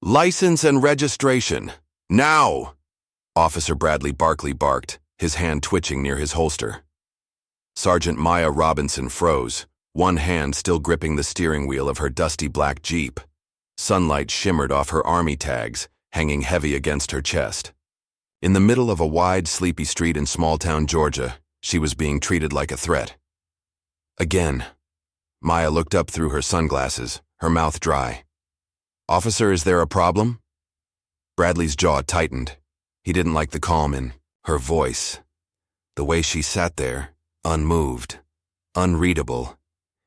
License and registration. Now! Officer Bradley Barkley barked, his hand twitching near his holster. Sergeant Maya Robinson froze, one hand still gripping the steering wheel of her dusty black Jeep. Sunlight shimmered off her army tags, hanging heavy against her chest. In the middle of a wide, sleepy street in small-town Georgia, she was being treated like a threat. Again. Maya looked up through her sunglasses, her mouth dry. "Officer, is there a problem?" Bradley's jaw tightened. He didn't like the calm in her voice. The way she sat there, unmoved, unreadable.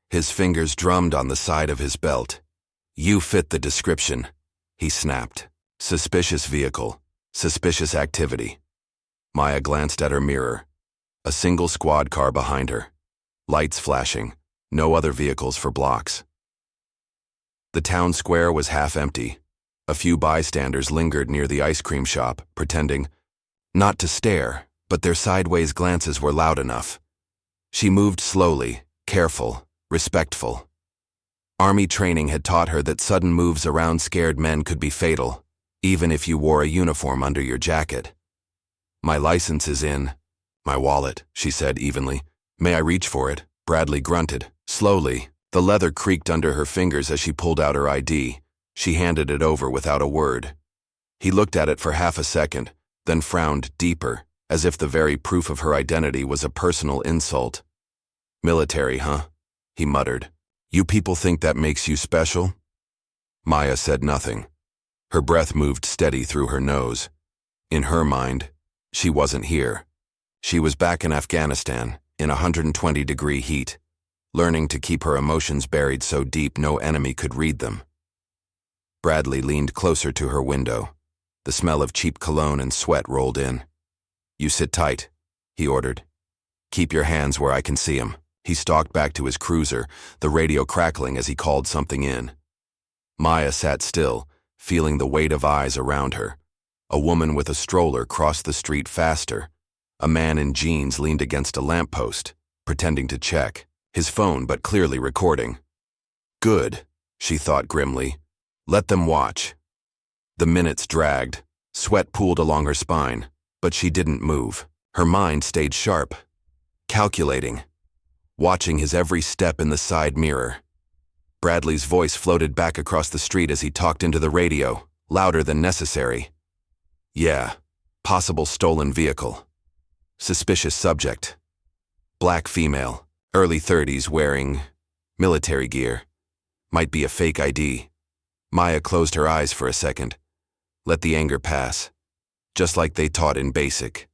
His fingers drummed on the side of his belt. "You fit the description," he snapped. "Suspicious vehicle, suspicious activity." Maya glanced at her mirror. A single squad car behind her. Lights flashing, no other vehicles for blocks. The town square was half empty. A few bystanders lingered near the ice cream shop, pretending not to stare, but their sideways glances were loud enough. She moved slowly, careful, respectful. Army training had taught her that sudden moves around scared men could be fatal, even if you wore a uniform under your jacket. "My license is in my wallet," she said evenly. "May I reach for it?" Bradley grunted. Slowly, the leather creaked under her fingers as she pulled out her ID. She handed it over without a word. He looked at it for half a second, then frowned deeper, as if the very proof of her identity was a personal insult. "Military, huh?" he muttered. "You people think that makes you special?" Maya said nothing. Her breath moved steady through her nose. In her mind, she wasn't here. She was back in Afghanistan, in 120-degree heat, learning to keep her emotions buried so deep no enemy could read them. Bradley leaned closer to her window. The smell of cheap cologne and sweat rolled in. "You sit tight," he ordered. "Keep your hands where I can see 'em." He stalked back to his cruiser, the radio crackling as he called something in. Maya sat still, feeling the weight of eyes around her. A woman with a stroller crossed the street faster. A man in jeans leaned against a lamppost, pretending to check, his phone but clearly recording. Good, she thought grimly. Let them watch. The minutes dragged. Sweat pooled along her spine, but she didn't move. Her mind stayed sharp, calculating, watching his every step in the side mirror. Bradley's voice floated back across the street as he talked into the radio, louder than necessary. Yeah, possible stolen vehicle. Suspicious subject. Black female, early 30s, wearing military gear. Might be a fake ID. Maya closed her eyes for a second. Let the anger pass. Just like they taught in basic.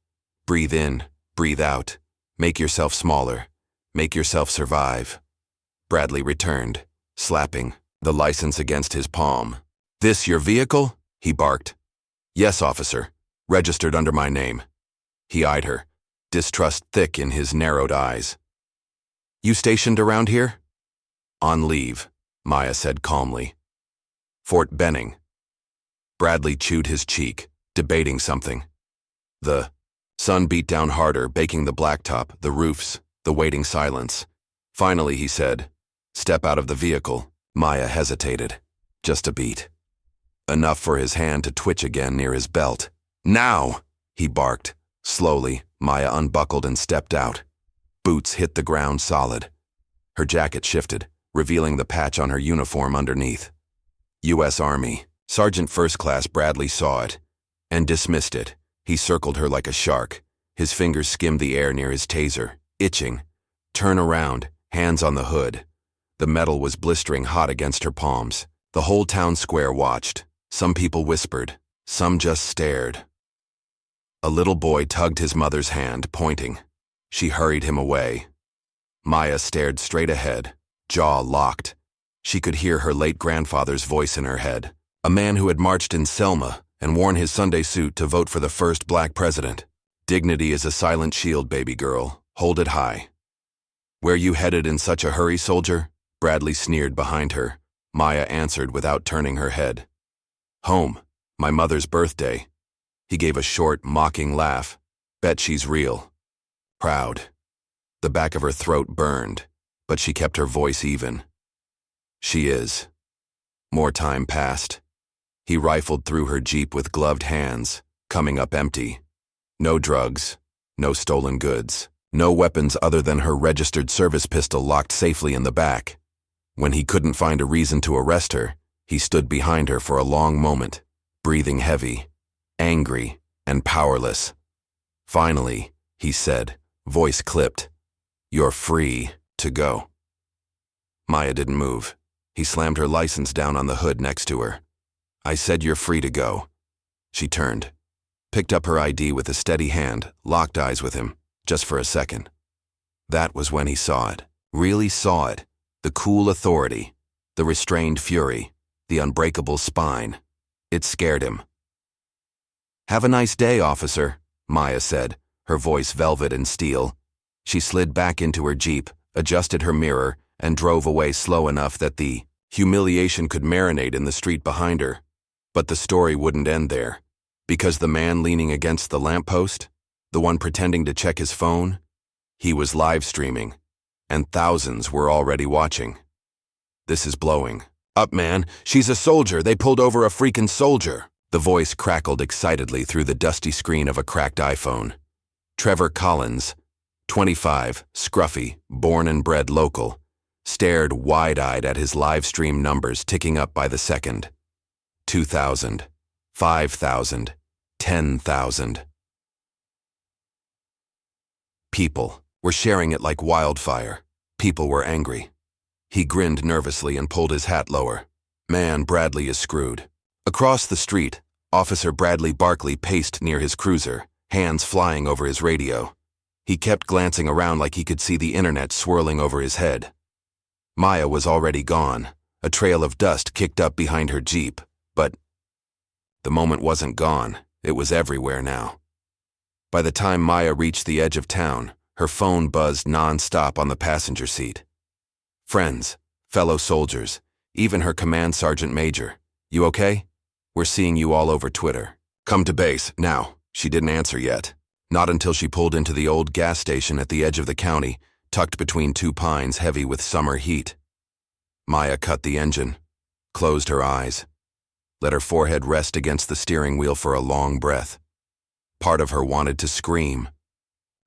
Breathe in, breathe out. Make yourself smaller. Make yourself survive. Bradley returned, slapping the license against his palm. This your vehicle? He barked. Yes, officer. Registered under my name. He eyed her, distrust thick in his narrowed eyes. You stationed around here? On leave, Maya said calmly. Fort Benning. Bradley chewed his cheek, debating something. The sun beat down harder, baking the blacktop, the roofs, the waiting silence. Finally, he said, Step out of the vehicle. Maya hesitated. Just a beat. Enough for his hand to twitch again near his belt. Now, he barked. Slowly, Maya unbuckled and stepped out. Boots hit the ground solid. Her jacket shifted, revealing the patch on her uniform underneath. U.S. Army. Sergeant First Class Bradley saw it and dismissed it. He circled her like a shark. His fingers skimmed the air near his taser, itching. Turn around, hands on the hood. The metal was blistering hot against her palms. The whole town square watched. Some people whispered. Some just stared. A little boy tugged his mother's hand, pointing. She hurried him away. Maya stared straight ahead, jaw locked. She could hear her late grandfather's voice in her head. A man who had marched in Selma and worn his Sunday suit to vote for the first black president. Dignity is a silent shield, baby girl. Hold it high. Where you headed in such a hurry, soldier? Bradley sneered behind her. Maya answered without turning her head. Home. My mother's birthday. He gave a short, mocking laugh. Bet she's real. Proud. The back of her throat burned, but she kept her voice even. She is. More time passed. He rifled through her Jeep with gloved hands, coming up empty. No drugs, no stolen goods, no weapons other than her registered service pistol locked safely in the back. When he couldn't find a reason to arrest her, he stood behind her for a long moment, breathing heavy, angry, and powerless. Finally, he said, voice clipped, "You're free to go." Maya didn't move. He slammed her license down on the hood next to her. "I said you're free to go." She turned, picked up her ID with a steady hand, locked eyes with him, just for a second. That was when he saw it, really saw it, the cool authority, the restrained fury, the unbreakable spine. It scared him. "Have a nice day, officer," Maya said, her voice velvet and steel. She slid back into her Jeep, adjusted her mirror, and drove away slow enough that the humiliation could marinate in the street behind her. But the story wouldn't end there, because the man leaning against the lamppost, the one pretending to check his phone, he was live streaming, and thousands were already watching. "This is blowing up, man. She's a soldier. They pulled over a freaking soldier." The voice crackled excitedly through the dusty screen of a cracked iPhone. Trevor Collins, 25, scruffy, born and bred local, stared wide-eyed at his live stream numbers ticking up by the second. 2,000, 5,000, 10,000. People were sharing it like wildfire. People were angry. He grinned nervously and pulled his hat lower. "Man, Bradley is screwed." Across the street, Officer Bradley Barkley paced near his cruiser, hands flying over his radio. He kept glancing around like he could see the internet swirling over his head. Maya was already gone. A trail of dust kicked up behind her Jeep, but the moment wasn't gone. It was everywhere now. By the time Maya reached the edge of town, her phone buzzed non-stop on the passenger seat. Friends, fellow soldiers, even her command sergeant major. "You okay? We're seeing you all over Twitter. Come to base, now." She didn't answer yet. Not until she pulled into the old gas station at the edge of the county, tucked between two pines heavy with summer heat. Maya cut the engine, closed her eyes, let her forehead rest against the steering wheel for a long breath. Part of her wanted to scream.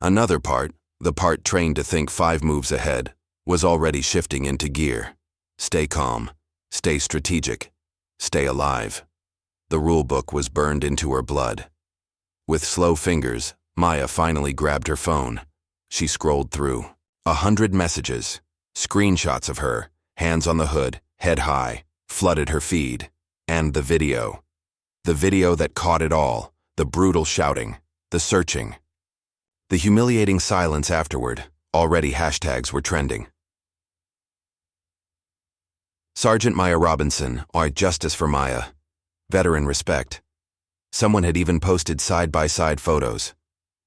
Another part, the part trained to think 5 moves ahead, was already shifting into gear. Stay calm, stay strategic, stay alive. The rulebook was burned into her blood. With slow fingers, Maya finally grabbed her phone. She scrolled through 100 messages. Screenshots of her, hands on the hood, head high, flooded her feed. And the video. The video that caught it all, the brutal shouting, the searching. The humiliating silence afterward. Already hashtags were trending. Sergeant Maya Robinson, or Justice for Maya. Veteran respect. Someone had even posted side-by-side photos.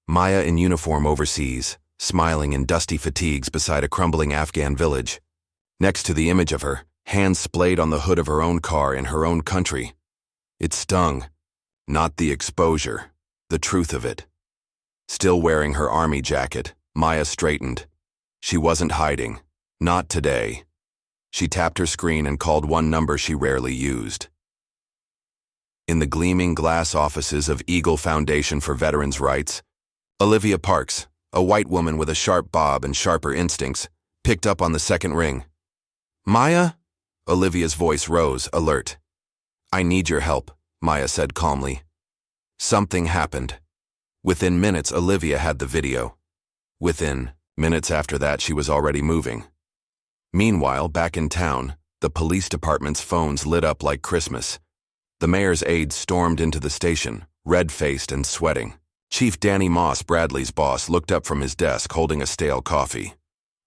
Maya in uniform overseas, smiling in dusty fatigues beside a crumbling Afghan village. Next to the image of her, hands splayed on the hood of her own car in her own country. It stung. Not the exposure, the truth of it. Still wearing her army jacket, Maya straightened. She wasn't hiding. Not today. She tapped her screen and called one number she rarely used. In the gleaming glass offices of Eagle Foundation for Veterans' Rights, Olivia Parks, a white woman with a sharp bob and sharper instincts, picked up on the second ring. "Maya?" Olivia's voice rose, alert. "I need your help," Maya said calmly. Something happened. Within minutes, Olivia had the video. Within minutes after that, she was already moving. Meanwhile, back in town, the police department's phones lit up like Christmas. The mayor's aides stormed into the station, red-faced and sweating. Chief Danny Moss, Bradley's boss, looked up from his desk holding a stale coffee.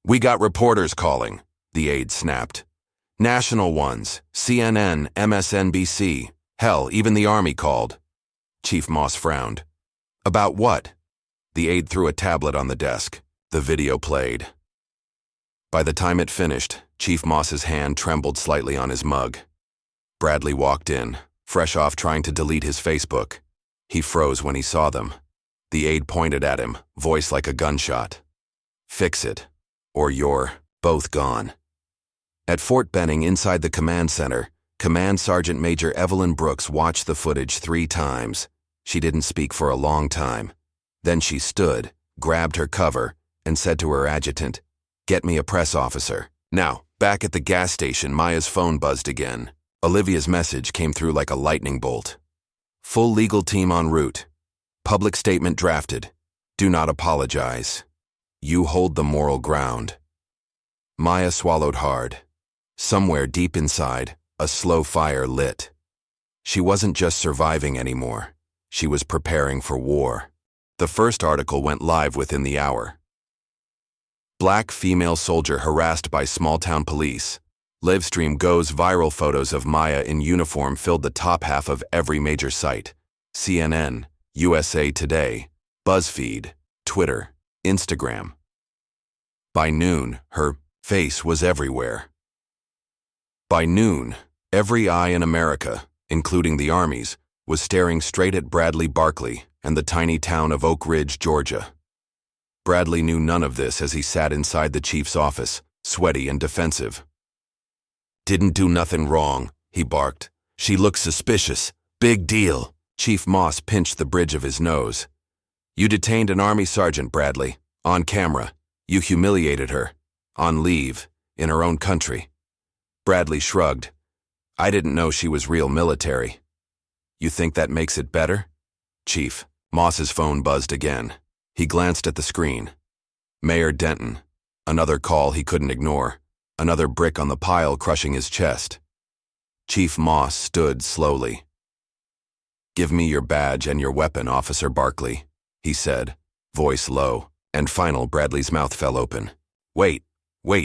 "We got reporters calling," the aide snapped. "National ones, CNN, MSNBC, hell, even the Army called." Chief Moss frowned. "About what?" The aide threw a tablet on the desk. The video played. By the time it finished, Chief Moss's hand trembled slightly on his mug. Bradley walked in, fresh off trying to delete his Facebook. He froze when he saw them. The aide pointed at him, voice like a gunshot. "Fix it, or you're both gone." At Fort Benning inside the command center, Command Sergeant Major Evelyn Brooks watched the footage 3 times. She didn't speak for a long time. Then she stood, grabbed her cover, and said to her adjutant, "Get me a press officer." Now, back at the gas station, Maya's phone buzzed again. Olivia's message came through like a lightning bolt. "Full legal team en route. Public statement drafted. Do not apologize. You hold the moral ground." Maya swallowed hard. Somewhere deep inside, a slow fire lit. She wasn't just surviving anymore. She was preparing for war. The first article went live within the hour. Black female soldier harassed by small-town police. Livestream goes viral. Photos of Maya in uniform filled the top half of every major site. CNN, USA Today, BuzzFeed, Twitter, Instagram. By noon, her face was everywhere. By noon, every eye in America, including the Army's, was staring straight at Bradley Barkley and the tiny town of Oak Ridge, Georgia. Bradley knew none of this as he sat inside the chief's office, sweaty and defensive. "Didn't do nothing wrong," he barked. "She looks suspicious. Big deal." Chief Moss pinched the bridge of his nose. "You detained an Army sergeant, Bradley. On camera. You humiliated her. On leave. In her own country." Bradley shrugged. "I didn't know she was real military." "You think that makes it better?" "Chief." Moss's phone buzzed again. He glanced at the screen. Mayor Denton. Another call he couldn't ignore. Another brick on the pile crushing his chest. Chief Moss stood slowly. "Give me your badge and your weapon, Officer Barkley," he said, voice low, and final. Bradley's mouth fell open. Wait,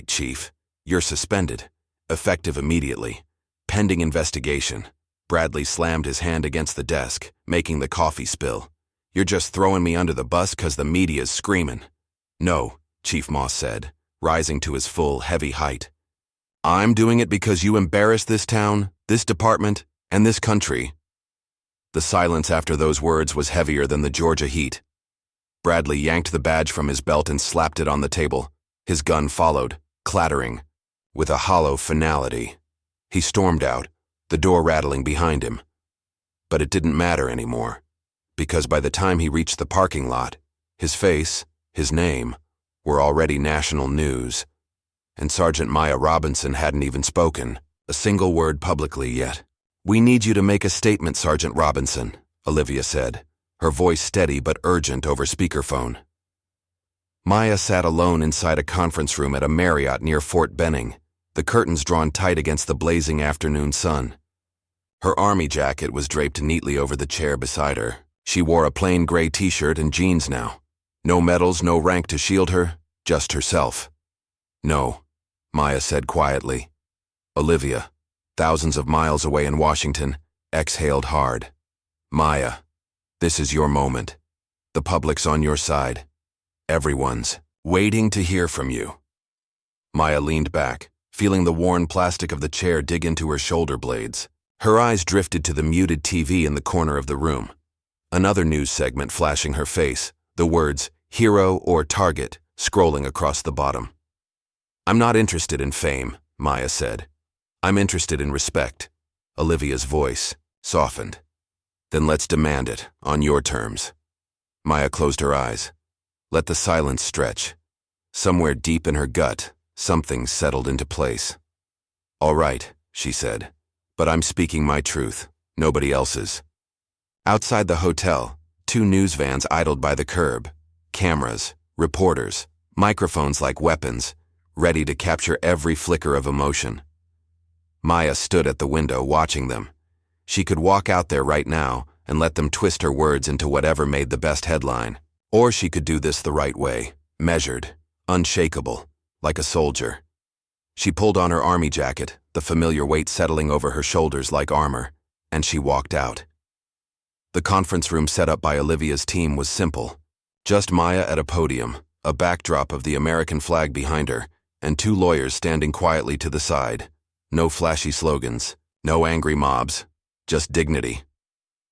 Chief. You're suspended. Effective immediately. Pending investigation." Bradley slammed his hand against the desk, making the coffee spill. "You're just throwing me under the bus 'cause the media's screaming." "No," Chief Moss said, rising to his full, heavy height. "I'm doing it because you embarrassed this town, this department, and this country." The silence after those words was heavier than the Georgia heat. Bradley yanked the badge from his belt and slapped it on the table. His gun followed, clattering, with a hollow finality. He stormed out, the door rattling behind him. But it didn't matter anymore, because by the time he reached the parking lot, his face, his name, were already national news. And Sergeant Maya Robinson hadn't even spoken a single word publicly yet. "We need you to make a statement, Sergeant Robinson," Olivia said, her voice steady but urgent over speakerphone. Maya sat alone inside a conference room at a Marriott near Fort Benning, the curtains drawn tight against the blazing afternoon sun. Her army jacket was draped neatly over the chair beside her. She wore a plain gray t-shirt and jeans now. No medals, no rank to shield her, just herself. "No," Maya said quietly. Olivia, thousands of miles away in Washington, exhaled hard. "Maya, this is your moment. The public's on your side. Everyone's waiting to hear from you." Maya leaned back, feeling the worn plastic of the chair dig into her shoulder blades. Her eyes drifted to the muted TV in the corner of the room. Another news segment flashing her face, the words "hero" or "target" scrolling across the bottom. "I'm not interested in fame," Maya said. "I'm interested in respect." Olivia's voice softened. "Then let's demand it, on your terms." Maya closed her eyes. Let the silence stretch. Somewhere deep in her gut, something settled into place. "All right," she said, "but I'm speaking my truth, nobody else's." Outside the hotel, 2 news vans idled by the curb. Cameras, reporters, microphones like weapons, ready to capture every flicker of emotion. Maya stood at the window watching them. She could walk out there right now and let them twist her words into whatever made the best headline. Or she could do this the right way, measured, unshakable, like a soldier. She pulled on her army jacket, the familiar weight settling over her shoulders like armor, and she walked out. The conference room set up by Olivia's team was simple. Just Maya at a podium, a backdrop of the American flag behind her, and 2 lawyers standing quietly to the side. No flashy slogans, no angry mobs, just dignity.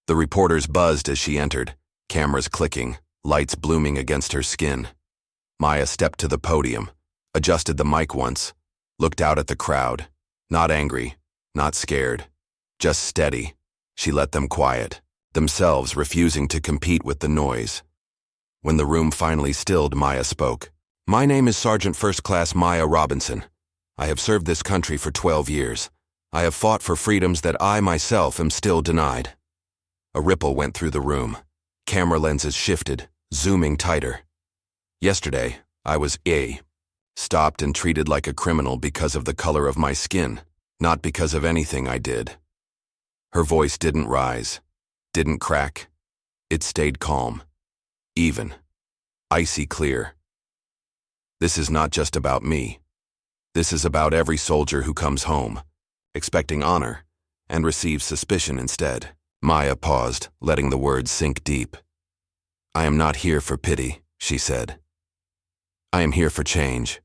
The reporters buzzed as she entered, cameras clicking, lights blooming against her skin. Maya stepped to the podium, adjusted the mic once, looked out at the crowd, not angry, not scared, just steady. She let them quiet, themselves refusing to compete with the noise. When the room finally stilled, Maya spoke. "My name is Sergeant First Class Maya Robinson. I have served this country for 12 years. I have fought for freedoms that I myself am still denied." A ripple went through the room. Camera lenses shifted, zooming tighter. "Yesterday, I was stopped and treated like a criminal because of the color of my skin, not because of anything I did." Her voice didn't rise, didn't crack. It stayed calm, even, icy clear. "This is not just about me. This is about every soldier who comes home, expecting honor, and receives suspicion instead." Maya paused, letting the words sink deep. "I am not here for pity," she said. "I am here for change."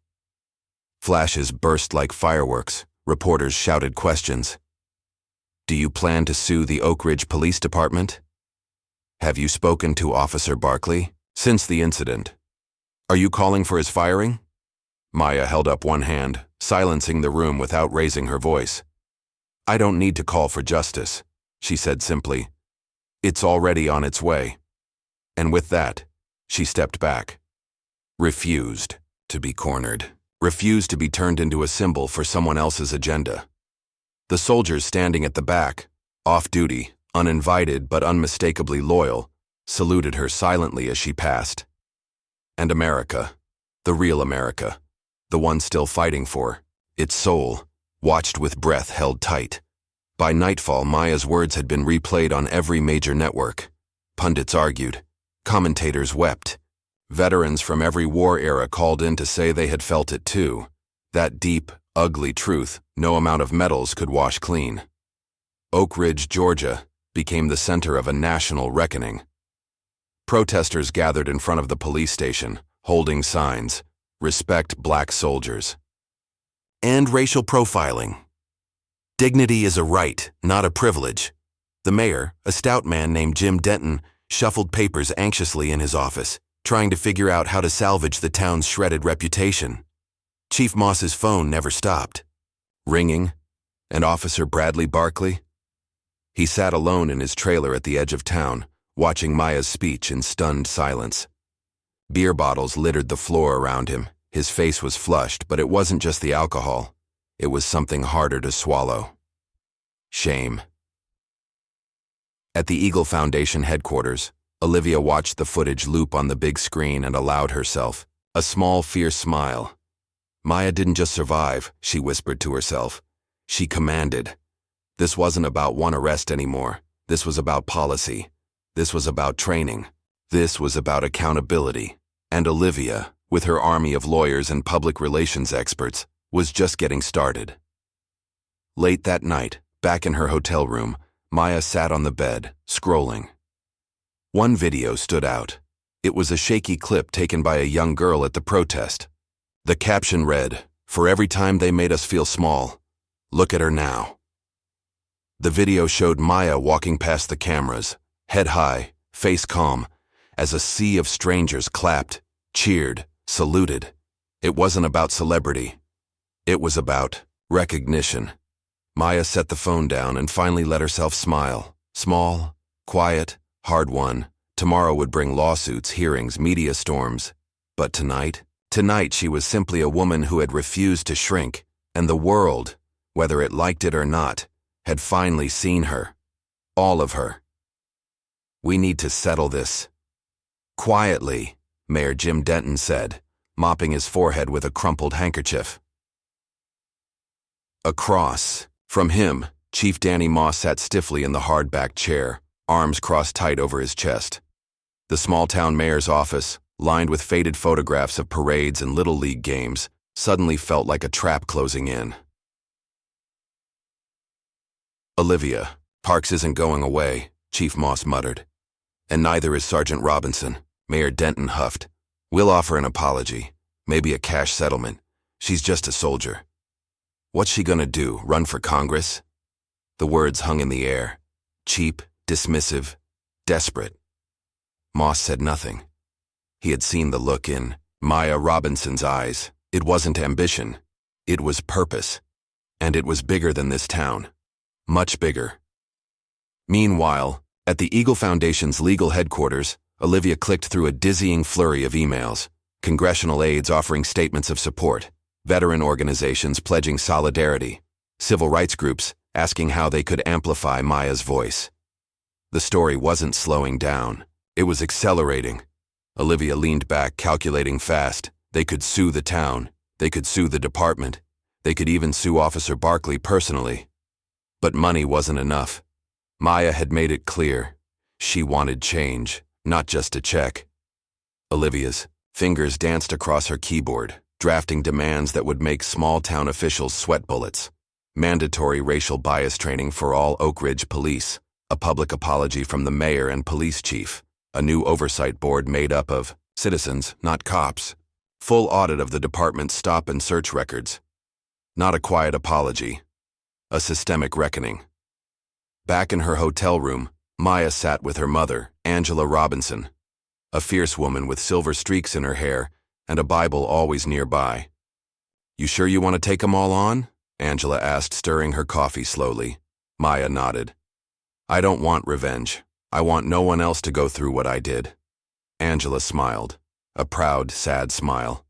Flashes burst like fireworks. Reporters shouted questions. "Do you plan to sue the Oak Ridge Police Department? Have you spoken to Officer Barkley since the incident? Are you calling for his firing?" Maya held up one hand, silencing the room without raising her voice. "I don't need to call for justice," she said simply. "It's already on its way." And with that, she stepped back. Refused to be cornered. Refused to be turned into a symbol for someone else's agenda. The soldiers standing at the back, off-duty, uninvited but unmistakably loyal, saluted her silently as she passed. And America, the real America, the one still fighting for its soul, watched with breath held tight. By nightfall, Maya's words had been replayed on every major network. Pundits argued. Commentators wept. Veterans from every war era called in to say they had felt it too. That deep, ugly truth no amount of medals could wash clean. Oak Ridge, Georgia, became the center of a national reckoning. Protesters gathered in front of the police station, holding signs, "Respect black soldiers." "End racial profiling. Dignity is a right, not a privilege." The mayor, a stout man named Jim Denton, shuffled papers anxiously in his office, trying to figure out how to salvage the town's shredded reputation. Chief Moss's phone never stopped, ringing, and Officer Bradley Barkley? He sat alone in his trailer at the edge of town, watching Maya's speech in stunned silence. Beer bottles littered the floor around him. His face was flushed, but it wasn't just the alcohol. It was something harder to swallow. Shame. At the Eagle Foundation headquarters, Olivia watched the footage loop on the big screen and allowed herself a small, fierce smile. Maya didn't just survive, she whispered to herself. She commanded. This wasn't about one arrest anymore. This was about policy. This was about training. This was about accountability. And Olivia, with her army of lawyers and public relations experts, was just getting started. Late that night, back in her hotel room, Maya sat on the bed, scrolling. One video stood out. It was a shaky clip taken by a young girl at the protest. The caption read, "For every time they made us feel small, look at her now." The video showed Maya walking past the cameras, head high, face calm, as a sea of strangers clapped, cheered, saluted. It wasn't about celebrity. It was about recognition. Maya set the phone down and finally let herself smile. Small, quiet, hard-won. Tomorrow would bring lawsuits, hearings, media storms. But tonight she was simply a woman who had refused to shrink, and the world, whether it liked it or not, had finally seen her. All of her. "We need to settle this." "Quietly," Mayor Jim Denton said, mopping his forehead with a crumpled handkerchief. Across from him, Chief Danny Moss sat stiffly in the hard-backed chair, arms crossed tight over his chest. The small-town mayor's office, lined with faded photographs of parades and Little League games, suddenly felt like a trap closing in. "Olivia, Parks isn't going away," Chief Moss muttered. "And neither is Sergeant Robinson," Mayor Denton huffed. "We'll offer an apology, maybe a cash settlement. She's just a soldier." "What's she gonna do, run for Congress?" The words hung in the air. Cheap, dismissive, desperate. Moss said nothing. He had seen the look in Maya Robinson's eyes. It wasn't ambition. It was purpose. And it was bigger than this town. much bigger. Meanwhile, at the Eagle Foundation's legal headquarters, Olivia clicked through a dizzying flurry of emails, congressional aides offering statements of support, veteran organizations pledging solidarity, civil rights groups asking how they could amplify Maya's voice. The story wasn't slowing down. It was accelerating. Olivia leaned back, calculating fast. They could sue the town. They could sue the department. They could even sue Officer Barkley personally. But money wasn't enough. Maya had made it clear. She wanted change, not just a check. Olivia's fingers danced across her keyboard, drafting demands that would make small-town officials sweat bullets. Mandatory racial bias training for all Oak Ridge police, a public apology from the mayor and police chief, a new oversight board made up of citizens, not cops, full audit of the department's stop and search records. Not a quiet apology, a systemic reckoning. Back in her hotel room, Maya sat with her mother, Angela Robinson, a fierce woman with silver streaks in her hair and a Bible always nearby. "You sure you want to take 'em all on?" Angela asked, stirring her coffee slowly. Maya nodded. "I don't want revenge. I want no one else to go through what I did." Angela smiled, a proud, sad smile.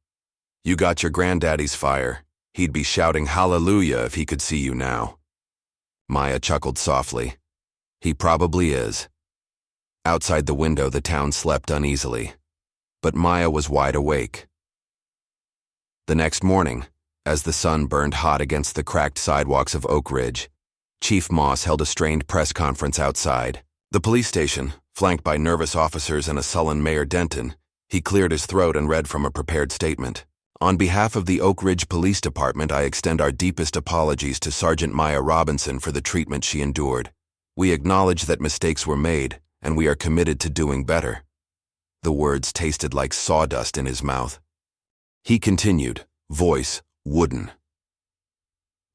"You got your granddaddy's fire. He'd be shouting hallelujah if he could see you now." Maya chuckled softly. "He probably is." Outside the window, the town slept uneasily. But Maya was wide awake. The next morning, as the sun burned hot against the cracked sidewalks of Oak Ridge, Chief Moss held a strained press conference outside. The police station, flanked by nervous officers and a sullen Mayor Denton, he cleared his throat and read from a prepared statement. "On behalf of the Oak Ridge Police Department, I extend our deepest apologies to Sergeant Maya Robinson for the treatment she endured. We acknowledge that mistakes were made, and we are committed to doing better." The words tasted like sawdust in his mouth. He continued, voice wooden.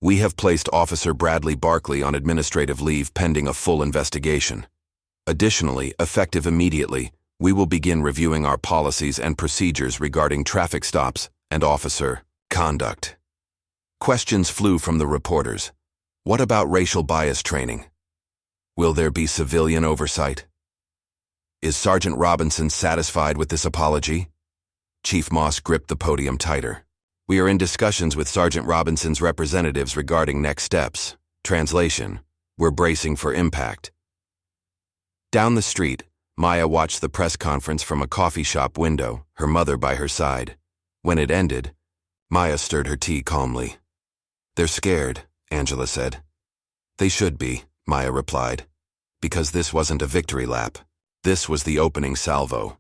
"We have placed Officer Bradley Barkley on administrative leave pending a full investigation. Additionally, effective immediately, we will begin reviewing our policies and procedures regarding traffic stops and officer conduct." Questions flew from the reporters. What about racial bias training? Will there be civilian oversight? Is Sergeant Robinson satisfied with this apology? Chief Moss gripped the podium tighter. "We are in discussions with Sergeant Robinson's representatives regarding next steps. Translation: we're bracing for impact." Down the street, Maya watched the press conference from a coffee shop window, her mother by her side. When it ended, Maya stirred her tea calmly. "They're scared," Angela said. "They should be," Maya replied, "because this wasn't a victory lap. This was the opening salvo."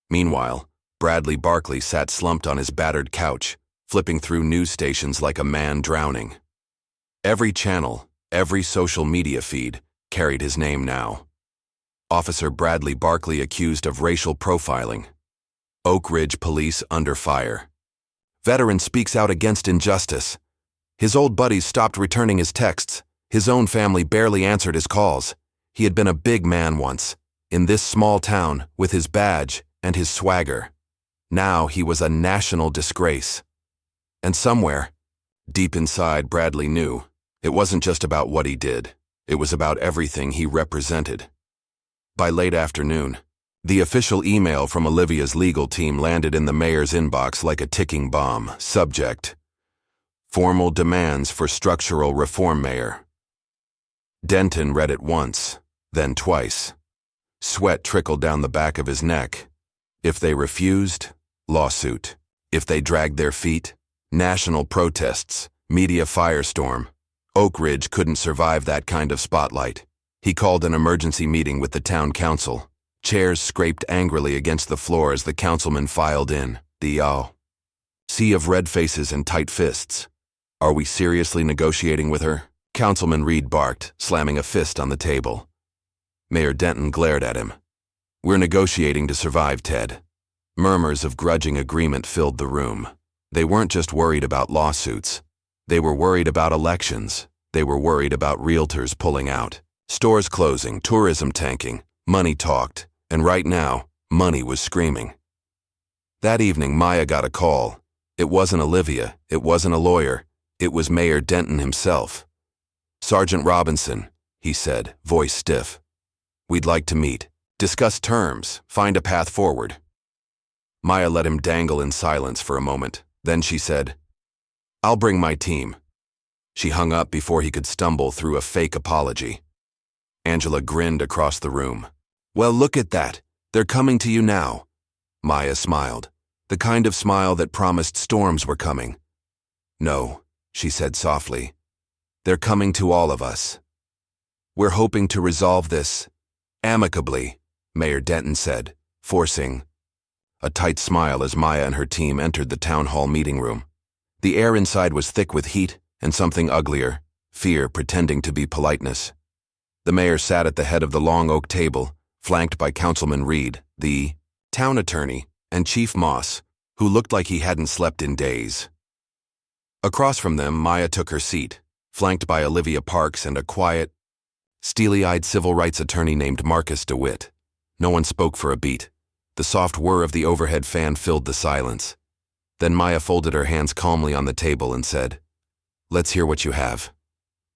Meanwhile, Bradley Barkley sat slumped on his battered couch, flipping through news stations like a man drowning. Every channel, every social media feed, carried his name now. Officer Bradley Barkley accused of racial profiling. Oak Ridge Police under fire. Veteran speaks out against injustice. His old buddies stopped returning his texts. His own family barely answered his calls. He had been a big man once, in this small town, with his badge and his swagger. Now he was a national disgrace. And somewhere, deep inside, Bradley knew it wasn't just about what he did. It was about everything he represented. By late afternoon, the official email from Olivia's legal team landed in the mayor's inbox like a ticking bomb. Subject: formal demands for structural reform, Mayor. Denton read it once, then twice. Sweat trickled down the back of his neck. If they refused, lawsuit. If they dragged their feet, national protests, media firestorm. Oak Ridge couldn't survive that kind of spotlight. He called an emergency meeting with the town council. Chairs scraped angrily against the floor as the councilman filed in. The sea of red faces and tight fists. "Are we seriously negotiating with her?" Councilman Reed barked, slamming a fist on the table. Mayor Denton glared at him. "We're negotiating to survive, Ted." Murmurs of grudging agreement filled the room. They weren't just worried about lawsuits. They were worried about elections. They were worried about realtors pulling out, stores closing, tourism tanking. Money talked, and right now, money was screaming. That evening, Maya got a call. It wasn't Olivia. It wasn't a lawyer. It was Mayor Denton himself. "Sergeant Robinson," he said, voice stiff. "We'd like to meet, discuss terms, find a path forward." Maya let him dangle in silence for a moment. Then she said, "I'll bring my team." She hung up before he could stumble through a fake apology. Angela grinned across the room. "Well, look at that. They're coming to you now." Maya smiled, the kind of smile that promised storms were coming. "No," she said softly. "They're coming to all of us. We're hoping to resolve this amicably," Mayor Denton said, forcing a tight smile as Maya and her team entered the town hall meeting room. The air inside was thick with heat and something uglier, fear pretending to be politeness. The mayor sat at the head of the long oak table, flanked by Councilman Reed, the town attorney, and Chief Moss, who looked like he hadn't slept in days. Across from them, Maya took her seat, flanked by Olivia Parks and a quiet, steely-eyed civil rights attorney named Marcus DeWitt. No one spoke for a beat. The soft whir of the overhead fan filled the silence. Then Maya folded her hands calmly on the table and said, "Let's hear what you have."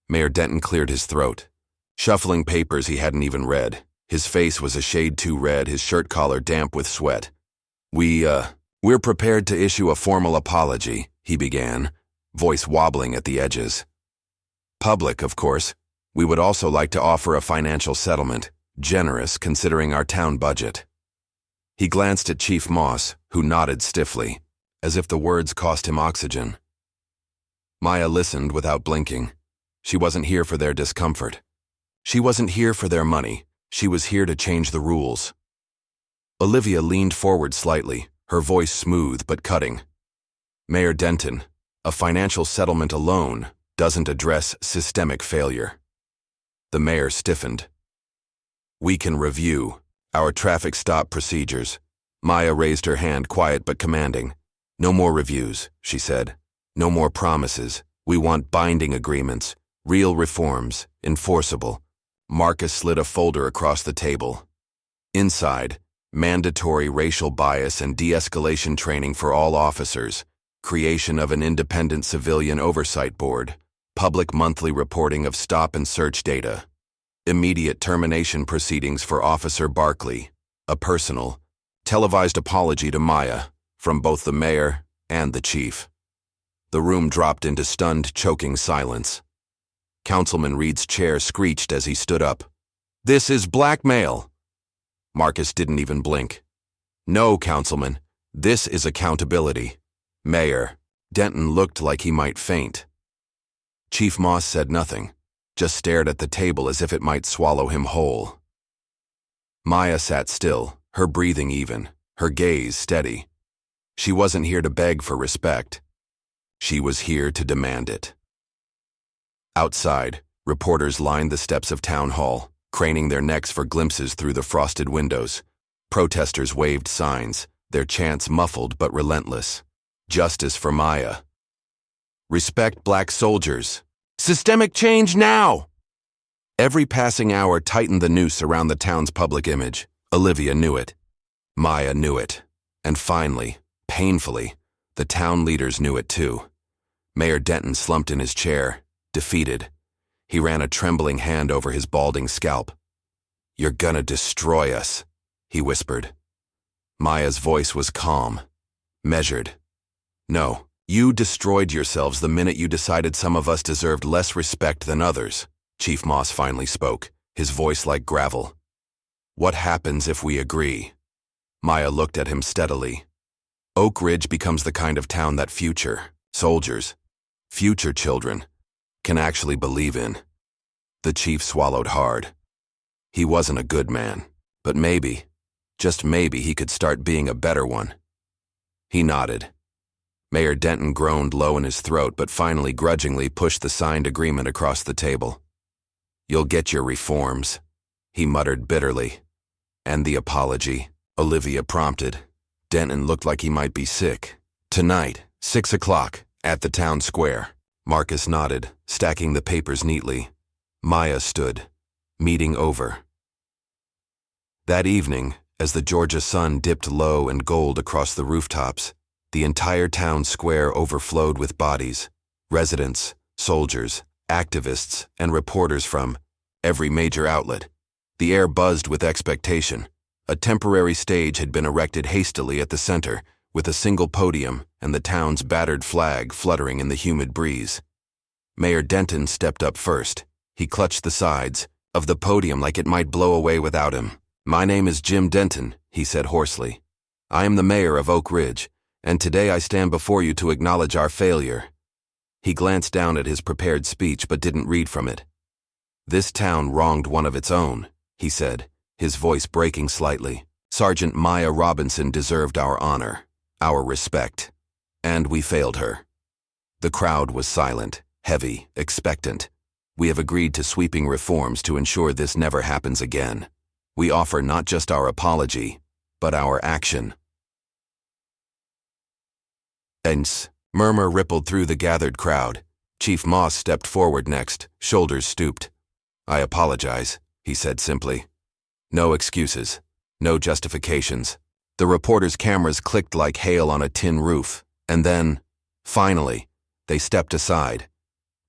Mayor Denton cleared his throat, shuffling papers he hadn't even read. His face was a shade too red, his shirt collar damp with sweat. We're prepared to issue a formal apology," he began, voice wobbling at the edges. "Public, of course. We would also like to offer a financial settlement, generous considering our town budget." He glanced at Chief Moss, who nodded stiffly, as if the words cost him oxygen. Maya listened without blinking. She wasn't here for their discomfort. She wasn't here for their money. She was here to change the rules. Olivia leaned forward slightly, her voice smooth but cutting. "Mayor Denton, a financial settlement alone doesn't address systemic failure." The mayor stiffened. "We can review our traffic stop procedures." Maya raised her hand, quiet but commanding. "No more reviews," she said. "No more promises. We want binding agreements, real reforms, enforceable." Marcus slid a folder across the table. Inside, mandatory racial bias and de-escalation training for all officers, creation of an independent civilian oversight board, public monthly reporting of stop and search data, immediate termination proceedings for Officer Barkley, a personal, televised apology to Maya from both the mayor and the chief. The room dropped into stunned, choking silence. Councilman Reed's chair screeched as he stood up. "This is blackmail!" Marcus didn't even blink. "No, Councilman, this is accountability." "Mayor." Denton looked like he might faint. Chief Moss said nothing, just stared at the table as if it might swallow him whole. Maya sat still, her breathing even, her gaze steady. She wasn't here to beg for respect. She was here to demand it. Outside, reporters lined the steps of Town Hall, craning their necks for glimpses through the frosted windows. Protesters waved signs, their chants muffled but relentless. Justice for Maya. Respect black soldiers. Systemic change now! Every passing hour tightened the noose around the town's public image. Olivia knew it. Maya knew it. And finally, painfully, the town leaders knew it too. Mayor Denton slumped in his chair, defeated. He ran a trembling hand over his balding scalp. "You're gonna destroy us," he whispered. Maya's voice was calm, measured. "No, you destroyed yourselves the minute you decided some of us deserved less respect than others," Chief Moss finally spoke, his voice like gravel. "What happens if we agree?" Maya looked at him steadily. "Oak Ridge becomes the kind of town that future soldiers, future children, can actually believe in." The chief swallowed hard. He wasn't a good man, but maybe, just maybe, he could start being a better one. He nodded. Mayor Denton groaned low in his throat, but finally grudgingly pushed the signed agreement across the table. "You'll get your reforms," he muttered bitterly. "And the apology," Olivia prompted. Denton looked like he might be sick. "Tonight, 6 o'clock, at the town square." Marcus nodded, stacking the papers neatly. Maya stood, meeting over. That evening, as the Georgia sun dipped low and gold across the rooftops, the entire town square overflowed with bodies, residents, soldiers, activists, and reporters from every major outlet. The air buzzed with expectation. A temporary stage had been erected hastily at the center, with a single podium and the town's battered flag fluttering in the humid breeze. Mayor Denton stepped up first. He clutched the sides of the podium like it might blow away without him. "My name is Jim Denton," he said hoarsely. "I am the mayor of Oak Ridge, and today I stand before you to acknowledge our failure." He glanced down at his prepared speech but didn't read from it. "This town wronged one of its own," he said, his voice breaking slightly. "Sergeant Maya Robinson deserved our honor, our respect, and we failed her." The crowd was silent, heavy, expectant. "We have agreed to sweeping reforms to ensure this never happens again. We offer not just our apology, but our action." "Ence." Murmur rippled through the gathered crowd. Chief Moss stepped forward next, shoulders stooped. "I apologize," he said simply. "No excuses. No justifications." The reporters' cameras clicked like hail on a tin roof, and then, finally, they stepped aside.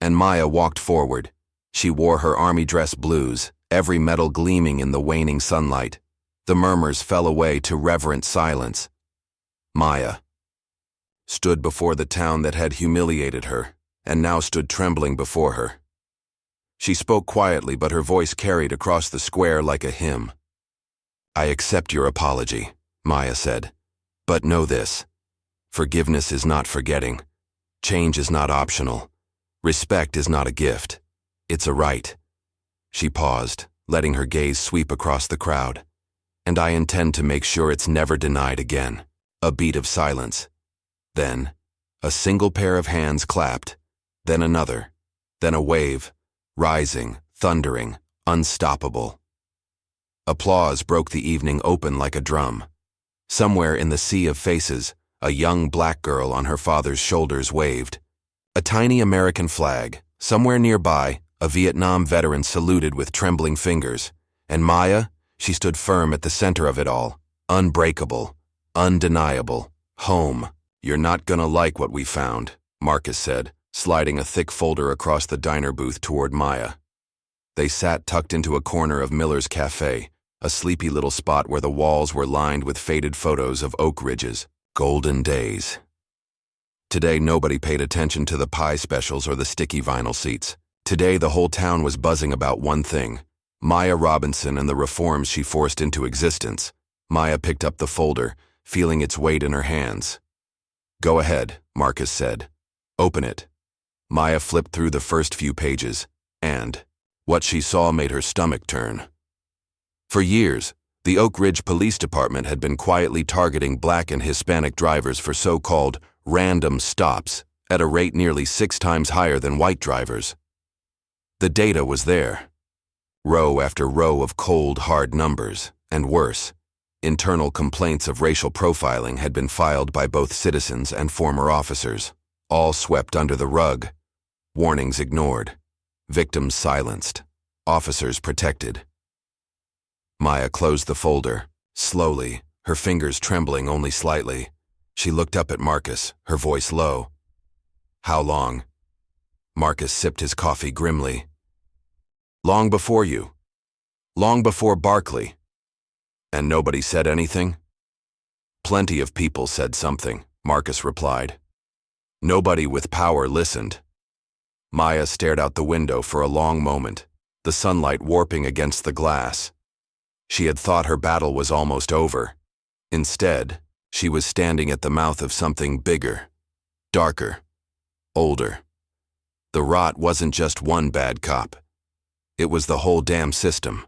And Maya walked forward. She wore her army dress blues, every metal gleaming in the waning sunlight. The murmurs fell away to reverent silence. Maya stood before the town that had humiliated her, and now stood trembling before her. She spoke quietly, but her voice carried across the square like a hymn. "I accept your apology," Maya said. "But know this. Forgiveness is not forgetting. Change is not optional. Respect is not a gift. It's a right." She paused, letting her gaze sweep across the crowd. "And I intend to make sure it's never denied again." A beat of silence. Then, a single pair of hands clapped, then another, then a wave, rising, thundering, unstoppable. Applause broke the evening open like a drum. Somewhere in the sea of faces, a young black girl on her father's shoulders waved. A tiny American flag, somewhere nearby, a Vietnam veteran saluted with trembling fingers, and Maya, she stood firm at the center of it all, unbreakable, undeniable, home. "You're not gonna like what we found," Marcus said, sliding a thick folder across the diner booth toward Maya. They sat tucked into a corner of Miller's Cafe, a sleepy little spot where the walls were lined with faded photos of Oak Ridge's golden days. Today nobody paid attention to the pie specials or the sticky vinyl seats. Today the whole town was buzzing about one thing: Maya Robinson and the reforms she forced into existence. Maya picked up the folder, feeling its weight in her hands. "Go ahead," Marcus said. "Open it." Maya flipped through the first few pages, and what she saw made her stomach turn. For years, the Oak Ridge Police Department had been quietly targeting Black and Hispanic drivers for so-called random stops at a rate nearly 6 times higher than white drivers. The data was there. Row after row of cold, hard numbers, and worse, internal complaints of racial profiling had been filed by both citizens and former officers, all swept under the rug, warnings ignored, victims silenced, officers protected. Maya closed the folder, slowly, her fingers trembling only slightly. She looked up at Marcus, her voice low. "How long?" Marcus sipped his coffee grimly. "Long before you. Long before Barkley." "And nobody said anything?" "Plenty of people said something," Marcus replied. "Nobody with power listened." Maya stared out the window for a long moment, the sunlight warping against the glass. She had thought her battle was almost over. Instead, she was standing at the mouth of something bigger, darker, older. The rot wasn't just one bad cop. It was the whole damn system.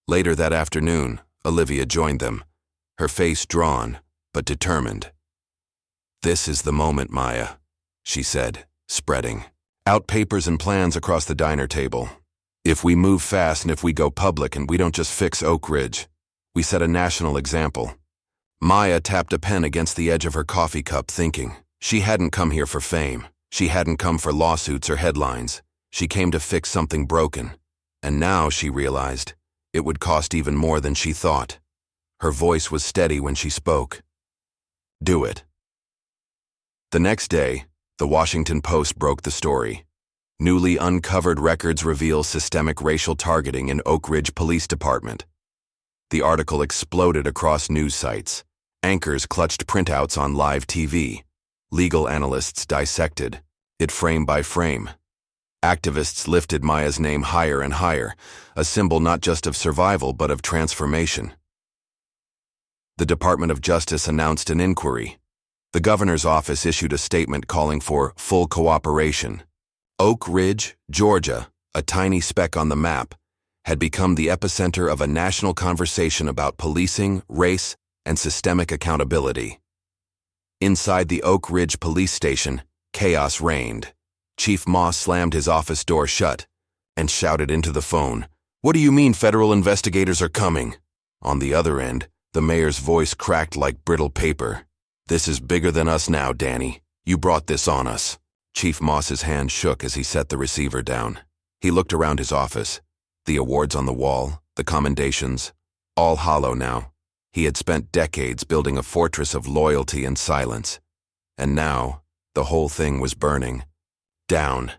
Later that afternoon, Olivia joined them, her face drawn, but determined. "This is the moment, Maya," she said, spreading out papers and plans across the diner table. "If we move fast and if we go public and we don't just fix Oak Ridge, we set a national example." Maya tapped a pen against the edge of her coffee cup, thinking. She hadn't come here for fame. She hadn't come for lawsuits or headlines. She came to fix something broken. And now, she realized, it would cost even more than she thought. Her voice was steady when she spoke. "Do it." The next day, the Washington Post broke the story. Newly uncovered records reveal systemic racial targeting in Oak Ridge Police Department. The article exploded across news sites. Anchors clutched printouts on live TV. Legal analysts dissected it frame by frame. Activists lifted Maya's name higher and higher, a symbol not just of survival but of transformation. The Department of Justice announced an inquiry. The governor's office issued a statement calling for full cooperation. Oak Ridge, Georgia, a tiny speck on the map, had become the epicenter of a national conversation about policing, race, and systemic accountability. Inside the Oak Ridge police station, chaos reigned. Chief Moss slammed his office door shut and shouted into the phone, "What do you mean federal investigators are coming?" On the other end, the mayor's voice cracked like brittle paper. "This is bigger than us now, Danny. You brought this on us." Chief Moss's hand shook as he set the receiver down. He looked around his office. The awards on the wall, the commendations, all hollow now. He had spent decades building a fortress of loyalty and silence. And now, the whole thing was burning. Down.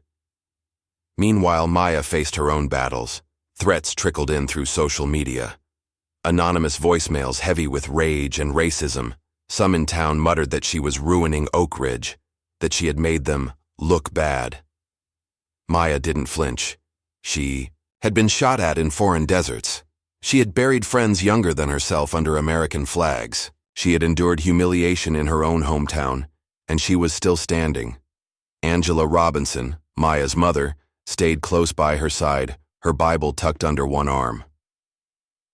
Meanwhile, Maya faced her own battles. Threats trickled in through social media. Anonymous voicemails heavy with rage and racism. Some in town muttered that she was ruining Oak Ridge, that she had made them look bad. Maya didn't flinch. She had been shot at in foreign deserts. She had buried friends younger than herself under American flags. She had endured humiliation in her own hometown, and she was still standing. Angela Robinson, Maya's mother, stayed close by her side, her Bible tucked under one arm.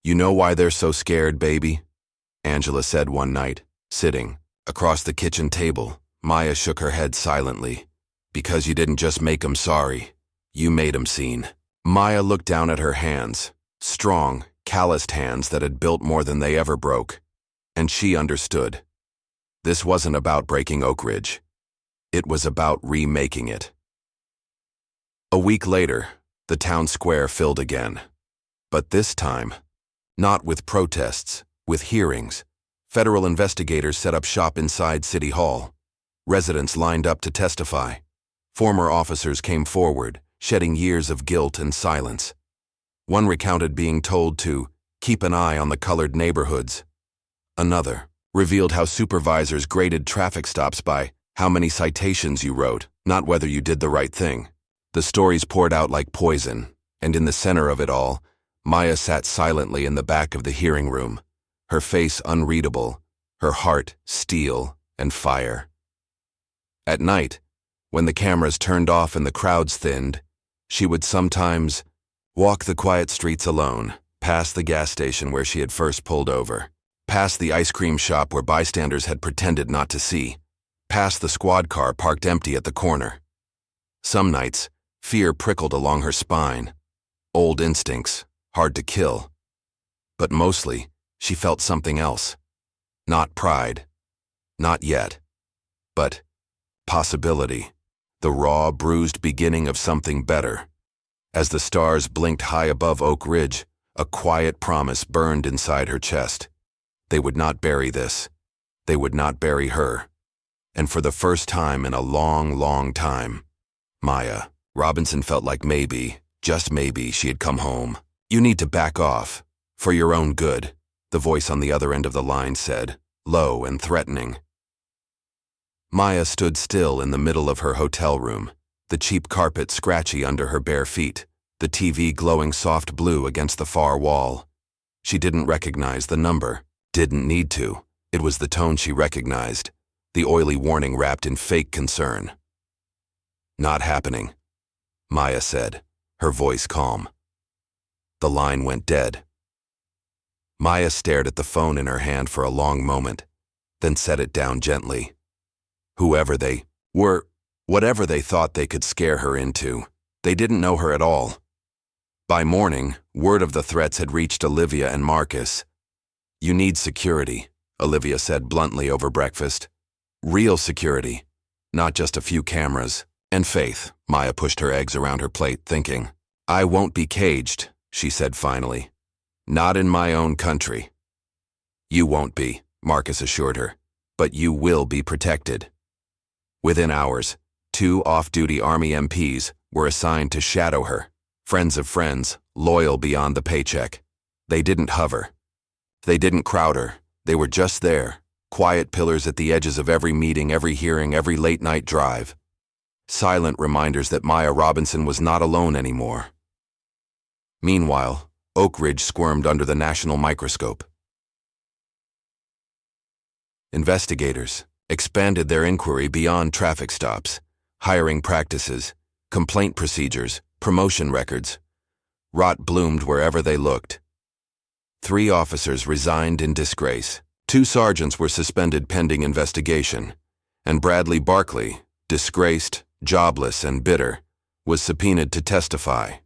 "You know why they're so scared, baby?" Angela said one night, sitting across the kitchen table. Maya shook her head silently. "Because you didn't just make 'em sorry. You made 'em seen." Maya looked down at her hands, strong, calloused hands that had built more than they ever broke. And she understood. This wasn't about breaking Oak Ridge. It was about remaking it. A week later, the town square filled again. But this time, not with protests, with hearings. Federal investigators set up shop inside City Hall. Residents lined up to testify. Former officers came forward, shedding years of guilt and silence. One recounted being told to keep an eye on the colored neighborhoods. Another revealed how supervisors graded traffic stops by how many citations you wrote, not whether you did the right thing. The stories poured out like poison, and in the center of it all, Maya sat silently in the back of the hearing room, her face unreadable, her heart steel and fire. At night, when the cameras turned off and the crowds thinned, she would sometimes walk the quiet streets alone, past the gas station where she had first pulled over, past the ice cream shop where bystanders had pretended not to see, past the squad car parked empty at the corner. Some nights, fear prickled along her spine. Old instincts, hard to kill. But mostly, she felt something else. Not pride. Not yet. But possibility. The raw, bruised beginning of something better. As the stars blinked high above Oak Ridge, a quiet promise burned inside her chest. They would not bury this. They would not bury her. And for the first time in a long, long time, Maya Robinson felt like maybe, just maybe, she had come home. "You need to back off. For your own good," the voice on the other end of the line said, low and threatening. Maya stood still in the middle of her hotel room, the cheap carpet scratchy under her bare feet, the TV glowing soft blue against the far wall. She didn't recognize the number. Didn't need to. It was the tone she recognized, the oily warning wrapped in fake concern. "Not happening," Maya said, her voice calm. The line went dead. Maya stared at the phone in her hand for a long moment, then set it down gently. Whoever they were, whatever they thought they could scare her into, they didn't know her at all. By morning, word of the threats had reached Olivia and Marcus. "You need security," Olivia said bluntly over breakfast. "Real security, not just a few cameras." "And faith," Maya pushed her eggs around her plate, thinking. "I won't be caged," she said finally. "Not in my own country." "You won't be," Marcus assured her, "but you will be protected." Within hours, 2 off-duty Army MPs, were assigned to shadow her. Friends of friends, loyal beyond the paycheck. They didn't hover. They didn't crowd her. They were just there, quiet pillars at the edges of every meeting, every hearing, every late-night drive. Silent reminders that Maya Robinson was not alone anymore. Meanwhile, Oak Ridge squirmed under the national microscope. Investigators expanded their inquiry beyond traffic stops, hiring practices, complaint procedures, promotion records. Rot bloomed wherever they looked. 3 officers resigned in disgrace. 2 sergeants were suspended pending investigation. And Bradley Barkley, disgraced, jobless, and bitter, was subpoenaed to testify.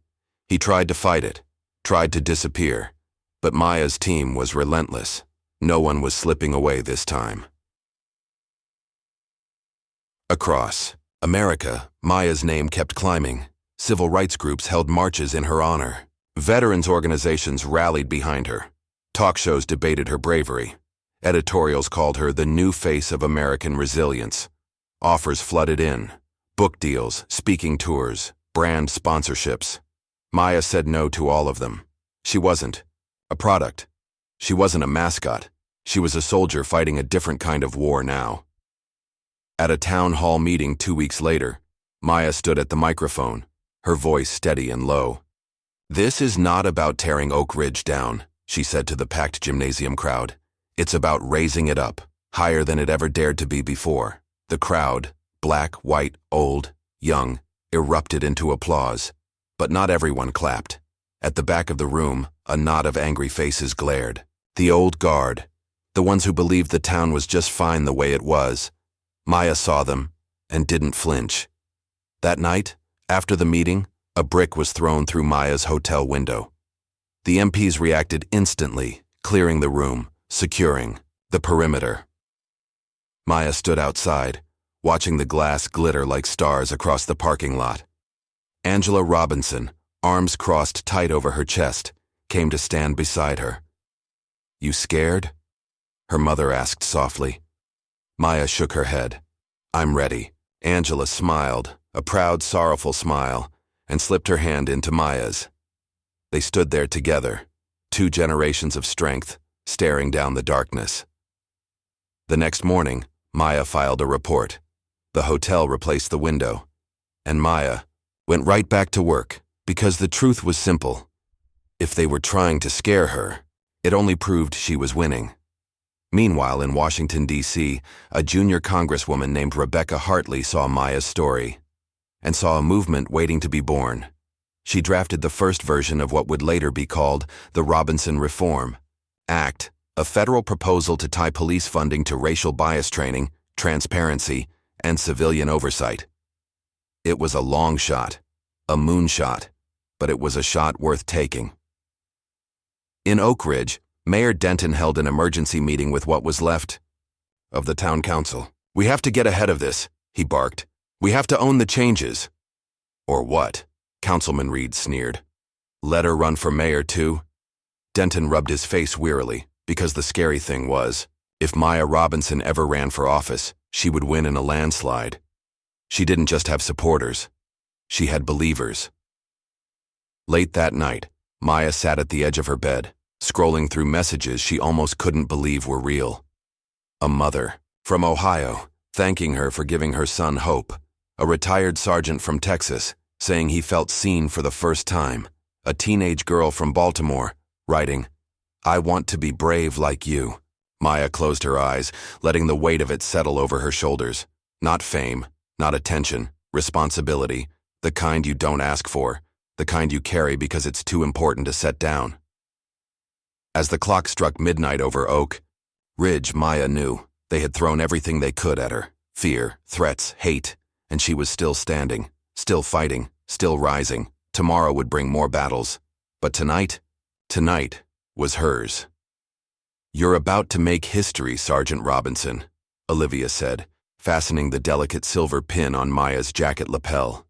He tried to fight it, tried to disappear. But Maya's team was relentless. No one was slipping away this time. Across America, Maya's name kept climbing. Civil rights groups held marches in her honor. Veterans organizations rallied behind her. Talk shows debated her bravery. Editorials called her the new face of American resilience. Offers flooded in. Book deals, speaking tours, brand sponsorships. Maya said no to all of them. She wasn't a product. She wasn't a mascot. She was a soldier fighting a different kind of war now. At a town hall meeting 2 weeks later, Maya stood at the microphone, her voice steady and low. "This is not about tearing Oak Ridge down," she said to the packed gymnasium crowd. "It's about raising it up, higher than it ever dared to be before." The crowd, black, white, old, young, erupted into applause. But not everyone clapped. At the back of the room, a knot of angry faces glared. The old guard, the ones who believed the town was just fine the way it was. Maya saw them and didn't flinch. That night, after the meeting, a brick was thrown through Maya's hotel window. The MPs reacted instantly, clearing the room, securing the perimeter. Maya stood outside, watching the glass glitter like stars across the parking lot. Angela Robinson, arms crossed tight over her chest, came to stand beside her. "You scared?" her mother asked softly. Maya shook her head. "I'm ready." Angela smiled, a proud, sorrowful smile, and slipped her hand into Maya's. They stood there together, 2 generations of strength, staring down the darkness. The next morning, Maya filed a report. The hotel replaced the window. And Maya went right back to work, because the truth was simple. If they were trying to scare her, it only proved she was winning. Meanwhile, in Washington, D.C., a junior congresswoman named Rebecca Hartley saw Maya's story and saw a movement waiting to be born. She drafted the first version of what would later be called the Robinson Reform Act, a federal proposal to tie police funding to racial bias training, transparency, and civilian oversight. It was a long shot, a moonshot, but it was a shot worth taking. In Oak Ridge, Mayor Denton held an emergency meeting with what was left of the town council. "We have to get ahead of this," he barked. "We have to own the changes." "Or what?" Councilman Reed sneered. "Let her run for mayor too?" Denton rubbed his face wearily, because the scary thing was, if Maya Robinson ever ran for office, she would win in a landslide. She didn't just have supporters. She had believers. Late that night, Maya sat at the edge of her bed, scrolling through messages she almost couldn't believe were real. A mother from Ohio, thanking her for giving her son hope. A retired sergeant from Texas, saying he felt seen for the first time. A teenage girl from Baltimore, writing, "I want to be brave like you." Maya closed her eyes, letting the weight of it settle over her shoulders. Not fame, not attention, responsibility, the kind you don't ask for, the kind you carry because it's too important to set down. As the clock struck midnight over Oak Ridge, Maya knew they had thrown everything they could at her. Fear, threats, hate, and she was still standing, still fighting, still rising. Tomorrow would bring more battles. But tonight was hers. "You're about to make history, Sergeant Robinson," Olivia said, fastening the delicate silver pin on Maya's jacket lapel.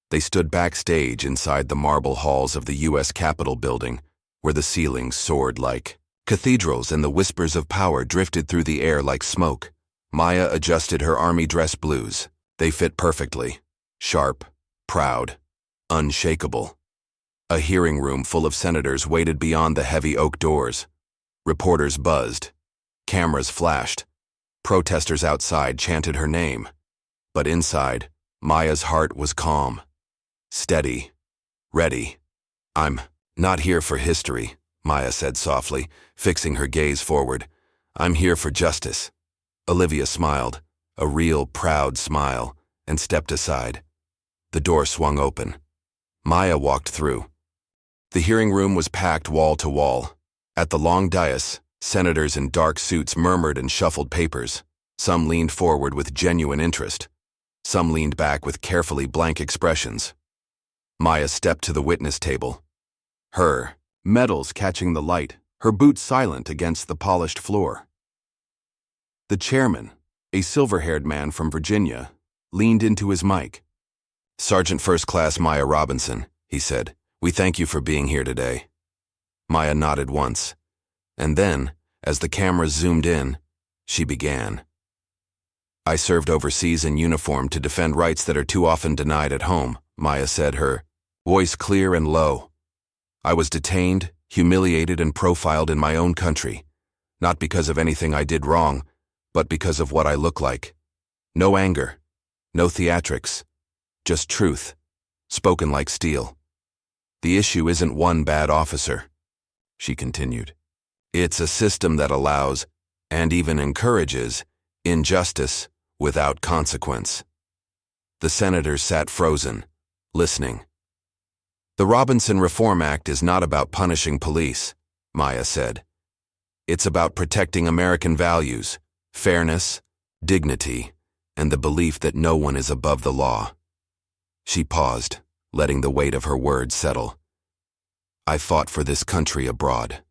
They stood backstage inside the marble halls of the U.S. Capitol building, where the ceilings soared like cathedrals and the whispers of power drifted through the air like smoke. Maya adjusted her army dress blues. They fit perfectly. Sharp, proud, unshakable. A hearing room full of senators waited beyond the heavy oak doors. Reporters buzzed. Cameras flashed. Protesters outside chanted her name. But inside, Maya's heart was calm. Steady. Ready. "I'm not here for history," Maya said softly, fixing her gaze forward. "I'm here for justice." Olivia smiled, a real proud smile, and stepped aside. The door swung open. Maya walked through. The hearing room was packed wall to wall. At the long dais, senators in dark suits murmured and shuffled papers. Some leaned forward with genuine interest. Some leaned back with carefully blank expressions. Maya stepped to the witness table. Her medals catching the light, her boots silent against the polished floor. The chairman, a silver-haired man from Virginia, leaned into his mic. "Sergeant First Class Maya Robinson," he said, "we thank you for being here today." Maya nodded once, and then, as the cameras zoomed in, she began. "I served overseas in uniform to defend rights that are too often denied at home," Maya said, her voice clear and low. "I was detained, humiliated, and profiled in my own country, not because of anything I did wrong, but because of what I look like. No anger, no theatrics, just truth, spoken like steel. The issue isn't one bad officer," she continued. "It's a system that allows, and even encourages, injustice without consequence." The senators sat frozen, listening. "The Robinson Reform Act is not about punishing police," Maya said. "It's about protecting American values, fairness, dignity, and the belief that no one is above the law." She paused, letting the weight of her words settle. "I fought for this country abroad.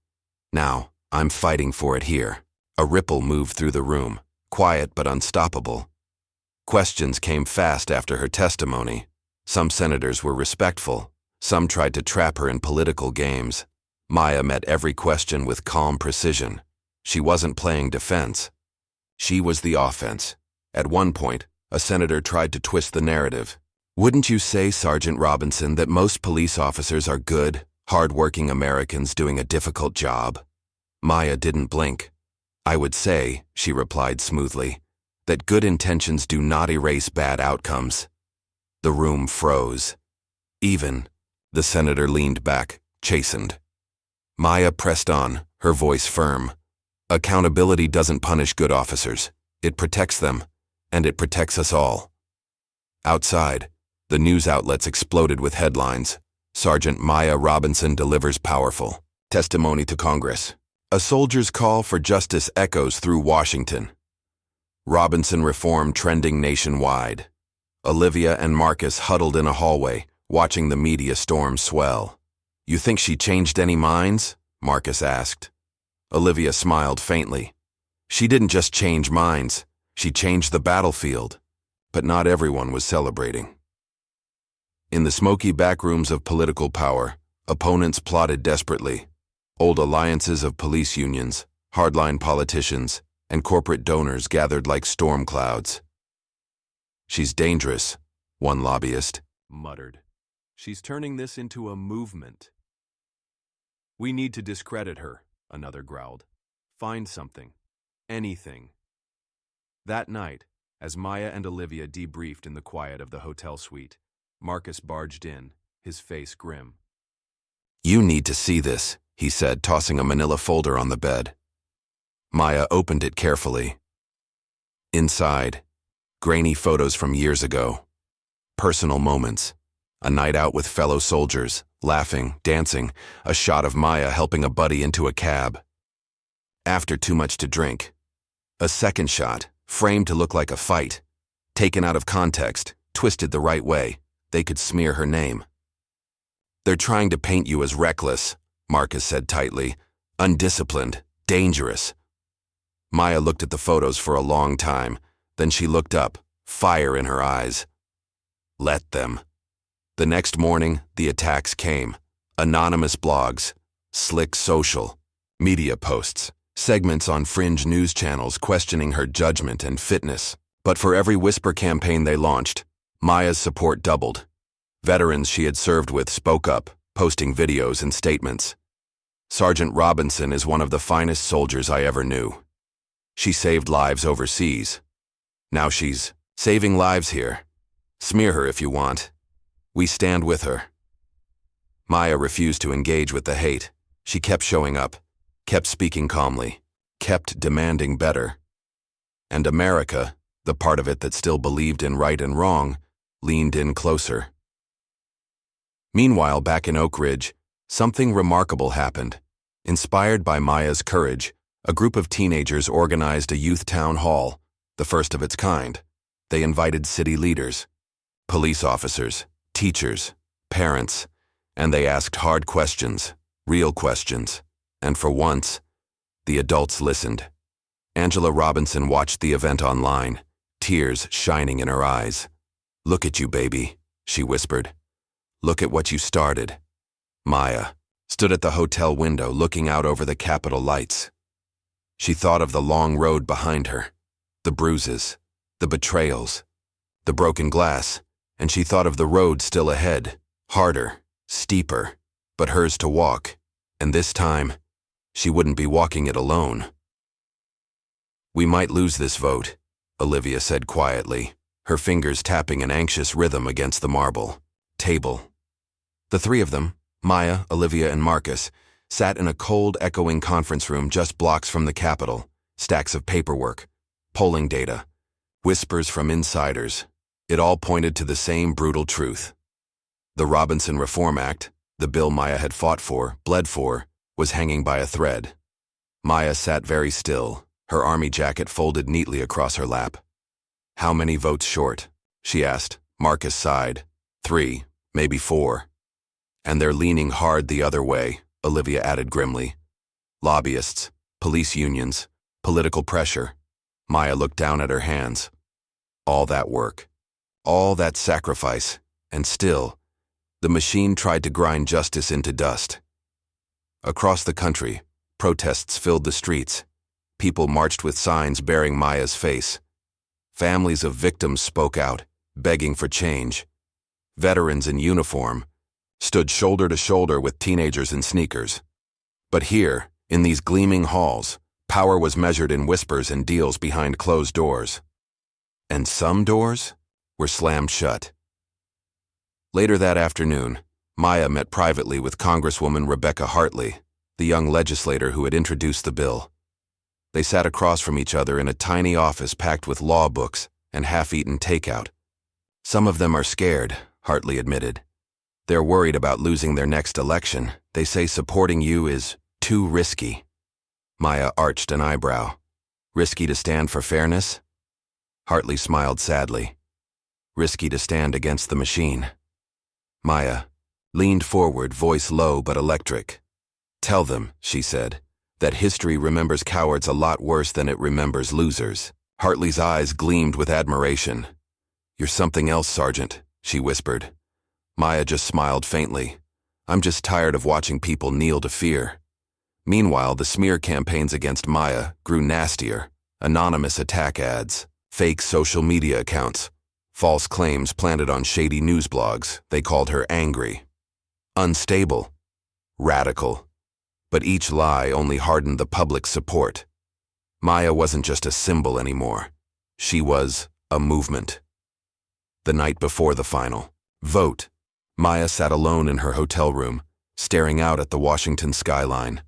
Now, I'm fighting for it here." A ripple moved through the room, quiet but unstoppable. Questions came fast after her testimony. Some senators were respectful. Some tried to trap her in political games. Maya met every question with calm precision. She wasn't playing defense. She was the offense. At one point, a senator tried to twist the narrative. "Wouldn't you say, Sergeant Robinson, that most police officers are good, hard-working Americans doing a difficult job?" Maya didn't blink. "I would say," she replied smoothly, "that good intentions do not erase bad outcomes." The room froze. "Even," the senator leaned back, chastened. Maya pressed on, her voice firm. "Accountability doesn't punish good officers. It protects them, and it protects us all." Outside, the news outlets exploded with headlines. "Sergeant Maya Robinson delivers powerful testimony to Congress. A soldier's call for justice echoes through Washington. Robinson reform trending nationwide." Olivia and Marcus huddled in a hallway, watching the media storm swell. "You think she changed any minds?" Marcus asked. Olivia smiled faintly. "She didn't just change minds, she changed the battlefield." But not everyone was celebrating. In the smoky backrooms of political power, opponents plotted desperately. Old alliances of police unions, hardline politicians, and corporate donors gathered like storm clouds. "She's dangerous," one lobbyist muttered. "She's turning this into a movement." "We need to discredit her," another growled. "Find something. Anything." That night, as Maya and Olivia debriefed in the quiet of the hotel suite, Marcus barged in, his face grim. "You need to see this," he said, tossing a manila folder on the bed. Maya opened it carefully. Inside, grainy photos from years ago. Personal moments. A night out with fellow soldiers, laughing, dancing, a shot of Maya helping a buddy into a cab. After too much to drink. A second shot, framed to look like a fight. Taken out of context, twisted the right way, they could smear her name. "They're trying to paint you as reckless," Marcus said tightly. "Undisciplined, dangerous." Maya looked at the photos for a long time, then she looked up, fire in her eyes. Let them. The next morning, the attacks came. Anonymous blogs, slick social, media posts, segments on fringe news channels questioning her judgment and fitness. But for every whisper campaign they launched, Maya's support doubled. Veterans she had served with spoke up, posting videos and statements. Sergeant Robinson is one of the finest soldiers I ever knew. She saved lives overseas. Now she's saving lives here. Smear her if you want. We stand with her. Maya refused to engage with the hate. She kept showing up, kept speaking calmly, kept demanding better. And America, the part of it that still believed in right and wrong, leaned in closer. Meanwhile, back in Oak Ridge, something remarkable happened. Inspired by Maya's courage, a group of teenagers organized a youth town hall, the first of its kind. They invited city leaders, police officers, teachers, parents, and they asked hard questions, real questions. And for once, the adults listened. Angela Robinson watched the event online, tears shining in her eyes. "Look at you, baby," she whispered. "Look at what you started." Maya stood at the hotel window looking out over the Capitol lights. She thought of the long road behind her, the bruises, the betrayals, the broken glass, and she thought of the road still ahead, harder, steeper, but hers to walk, and this time, she wouldn't be walking it alone. "We might lose this vote," Olivia said quietly, her fingers tapping an anxious rhythm against the marble table. The three of them, Maya, Olivia, and Marcus, sat in a cold, echoing conference room just blocks from the Capitol, stacks of paperwork, polling data, whispers from insiders. It all pointed to the same brutal truth. The Robinson Reform Act, the bill Maya had fought for, bled for, was hanging by a thread. Maya sat very still, her army jacket folded neatly across her lap. "How many votes short?" she asked. Marcus sighed. 3, maybe 4. "And they're leaning hard the other way," Olivia added grimly. "Lobbyists, police unions, political pressure." Maya looked down at her hands. All that work, all that sacrifice, and still, the machine tried to grind justice into dust. Across the country, protests filled the streets. People marched with signs bearing Maya's face. Families of victims spoke out, begging for change. Veterans in uniform stood shoulder to shoulder with teenagers in sneakers. But here, in these gleaming halls, power was measured in whispers and deals behind closed doors. And some doors were slammed shut. Later that afternoon, Maya met privately with Congresswoman Rebecca Hartley, the young legislator who had introduced the bill. They sat across from each other in a tiny office packed with law books and half-eaten takeout. "Some of them are scared," Hartley admitted. "They're worried about losing their next election. They say supporting you is too risky." Maya arched an eyebrow. "Risky to stand for fairness?" Hartley smiled sadly. "Risky to stand against the machine." Maya leaned forward, voice low but electric. "Tell them," she said, "that history remembers cowards a lot worse than it remembers losers." Hartley's eyes gleamed with admiration. "You're something else, Sergeant," she whispered. Maya just smiled faintly. "I'm just tired of watching people kneel to fear." Meanwhile, the smear campaigns against Maya grew nastier. Anonymous attack ads, fake social media accounts, false claims planted on shady news blogs. They called her angry, unstable, radical. But each lie only hardened the public's support. Maya wasn't just a symbol anymore. She was a movement. The night before the final vote, Maya sat alone in her hotel room, staring out at the Washington skyline.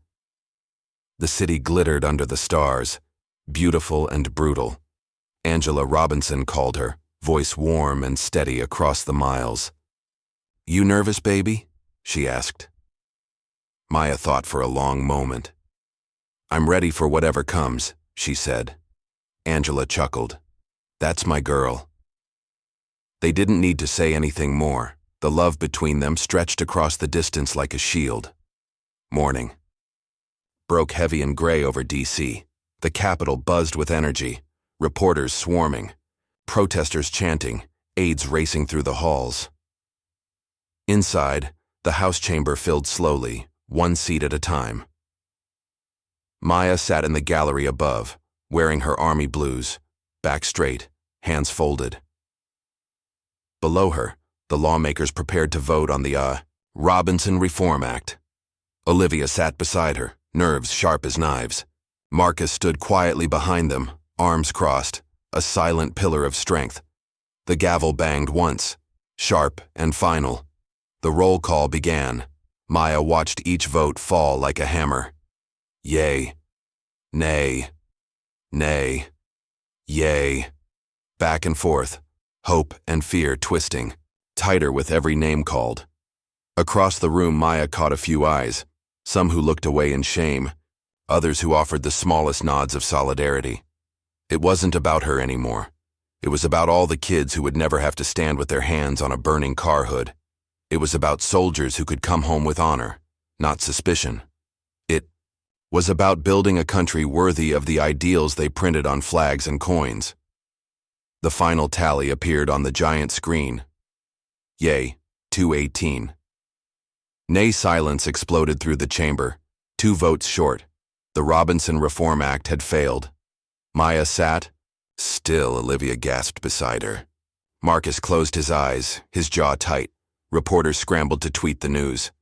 The city glittered under the stars, beautiful and brutal. Angela Robinson called her, voice warm and steady across the miles. "You nervous, baby?" she asked. Maya thought for a long moment. "I'm ready for whatever comes," she said. Angela chuckled. "That's my girl." They didn't need to say anything more. The love between them stretched across the distance like a shield. Morning broke heavy and gray over D.C. The Capitol buzzed with energy, reporters swarming, protesters chanting, aides racing through the halls. Inside, the House chamber filled slowly, one seat at a time. Maya sat in the gallery above, wearing her army blues, back straight, hands folded. Below her, The lawmakers prepared to vote on the Robinson Reform Act. Olivia sat beside her, nerves sharp as knives. Marcus stood quietly behind them, arms crossed, a silent pillar of strength. The gavel banged once, sharp and final. The roll call began. Maya watched each vote fall like a hammer. Yay. Nay. Nay. Yay. Back and forth, hope and fear twisting, tighter with every name called. Across the room, Maya caught a few eyes, some who looked away in shame, others who offered the smallest nods of solidarity. It wasn't about her anymore. It was about all the kids who would never have to stand with their hands on a burning car hood. It was about soldiers who could come home with honor, not suspicion. It was about building a country worthy of the ideals they printed on flags and coins. The final tally appeared on the giant screen. Yay, 218. Nay silence exploded through the chamber, 2 votes short. The Robinson Reform Act had failed. Maya sat. Still, Olivia gasped beside her. Marcus closed his eyes, his jaw tight. Reporters scrambled to tweet the news.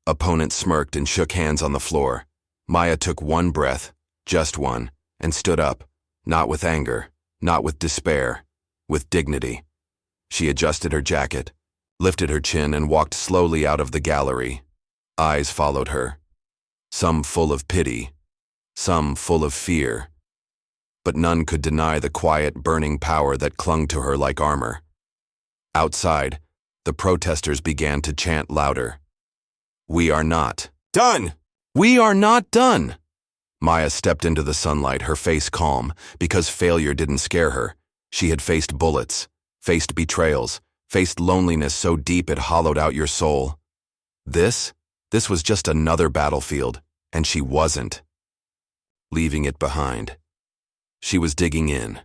Opponents smirked and shook hands on the floor. Maya took one breath, just one, and stood up, not with anger, not with despair, with dignity. She adjusted her jacket, lifted her chin, and walked slowly out of the gallery. Eyes followed her, some full of pity, some full of fear. But none could deny the quiet, burning power that clung to her like armor. Outside, the protesters began to chant louder. We are not done! We are not done! Maya stepped into the sunlight, her face calm, because failure didn't scare her. She had faced bullets, faced betrayals, faced loneliness so deep it hollowed out your soul. This was just another battlefield, and she wasn't leaving it behind. She was digging in.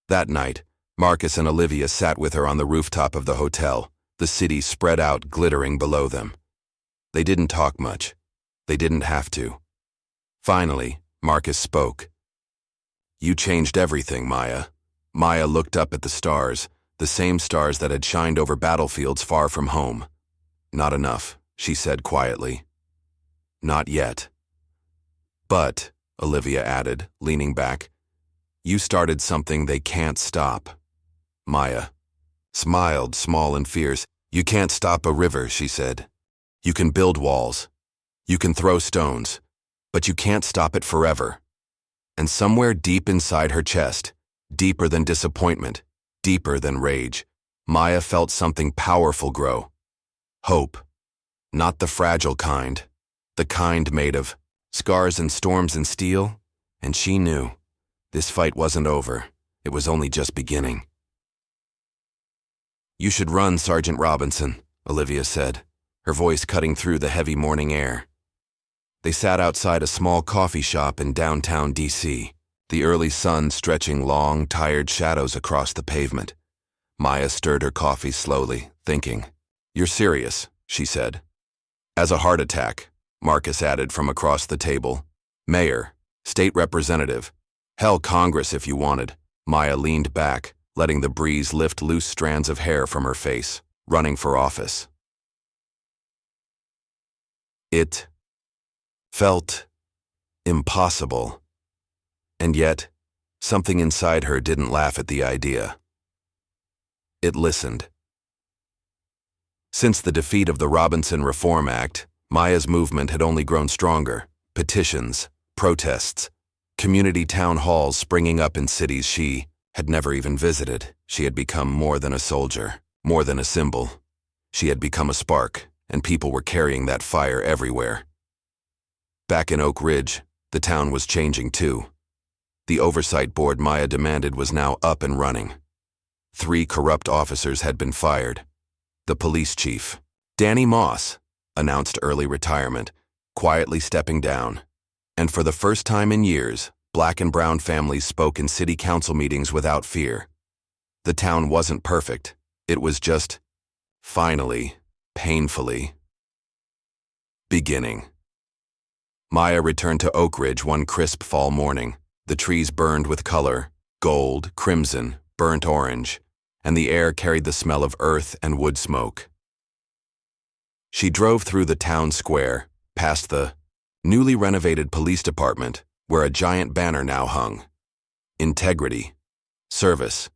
That night, Marcus and Olivia sat with her on the rooftop of the hotel, the city spread out glittering below them. They didn't talk much. They didn't have to. Finally, Marcus spoke. You changed everything, Maya. Maya looked up at the stars, the same stars that had shined over battlefields far from home. Not enough, she said quietly. Not yet. But, Olivia added, leaning back, you started something they can't stop. Maya smiled, small and fierce. You can't stop a river, she said. You can build walls. You can throw stones. But you can't stop it forever. And somewhere deep inside her chest, deeper than disappointment, deeper than rage, Maya felt something powerful grow. Hope. Not the fragile kind. The kind made of scars and storms and steel. And she knew. This fight wasn't over. It was only just beginning. You should run, Sergeant Robinson, Olivia said, her voice cutting through the heavy morning air. They sat outside a small coffee shop in downtown D.C., the early sun stretching long, tired shadows across the pavement. Maya stirred her coffee slowly, thinking. You're serious, she said. As a heart attack, Marcus added from across the table. Mayor, state representative, hell, Congress if you wanted. Maya leaned back, letting the breeze lift loose strands of hair from her face, running for office. It felt impossible. And yet, something inside her didn't laugh at the idea. It listened. Since the defeat of the Robinson Reform Act, Maya's movement had only grown stronger. Petitions, protests, community town halls springing up in cities she had never even visited. She had become more than a soldier, more than a symbol. She had become a spark, and people were carrying that fire everywhere. Back in Oak Ridge, the town was changing too. The oversight board Maya demanded was now up and running. 3 corrupt officers had been fired. The police chief, Danny Moss, announced early retirement, quietly stepping down. And for the first time in years, Black and brown families spoke in city council meetings without fear. The town wasn't perfect. It was just, finally, painfully, beginning. Maya returned to Oak Ridge one crisp fall morning. The trees burned with color, gold, crimson, burnt orange. and the air carried the smell of earth and wood smoke. She drove through the town square, past the newly renovated police department, where a giant banner now hung. Integrity, service,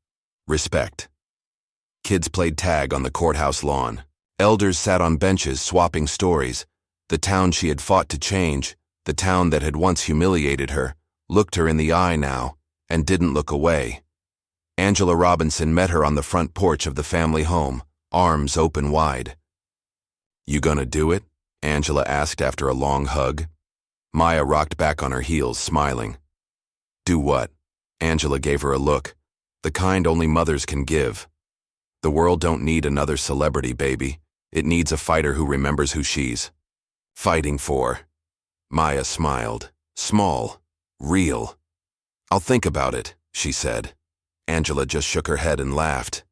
respect. Kids played tag on the courthouse lawn. Elders sat on benches swapping stories. The town she had fought to change, the town that had once humiliated her, looked her in the eye now and didn't look away. Angela Robinson met her on the front porch of the family home, arms open wide. "You gonna do it?" Angela asked after a long hug. Maya rocked back on her heels, smiling. "Do what?" Angela gave her a look, the kind only mothers can give. "The world don't need another celebrity, baby. It needs a fighter who remembers who she's fighting for." Maya smiled. Small. Real. "I'll think about it," she said. Angela just shook her head and laughed.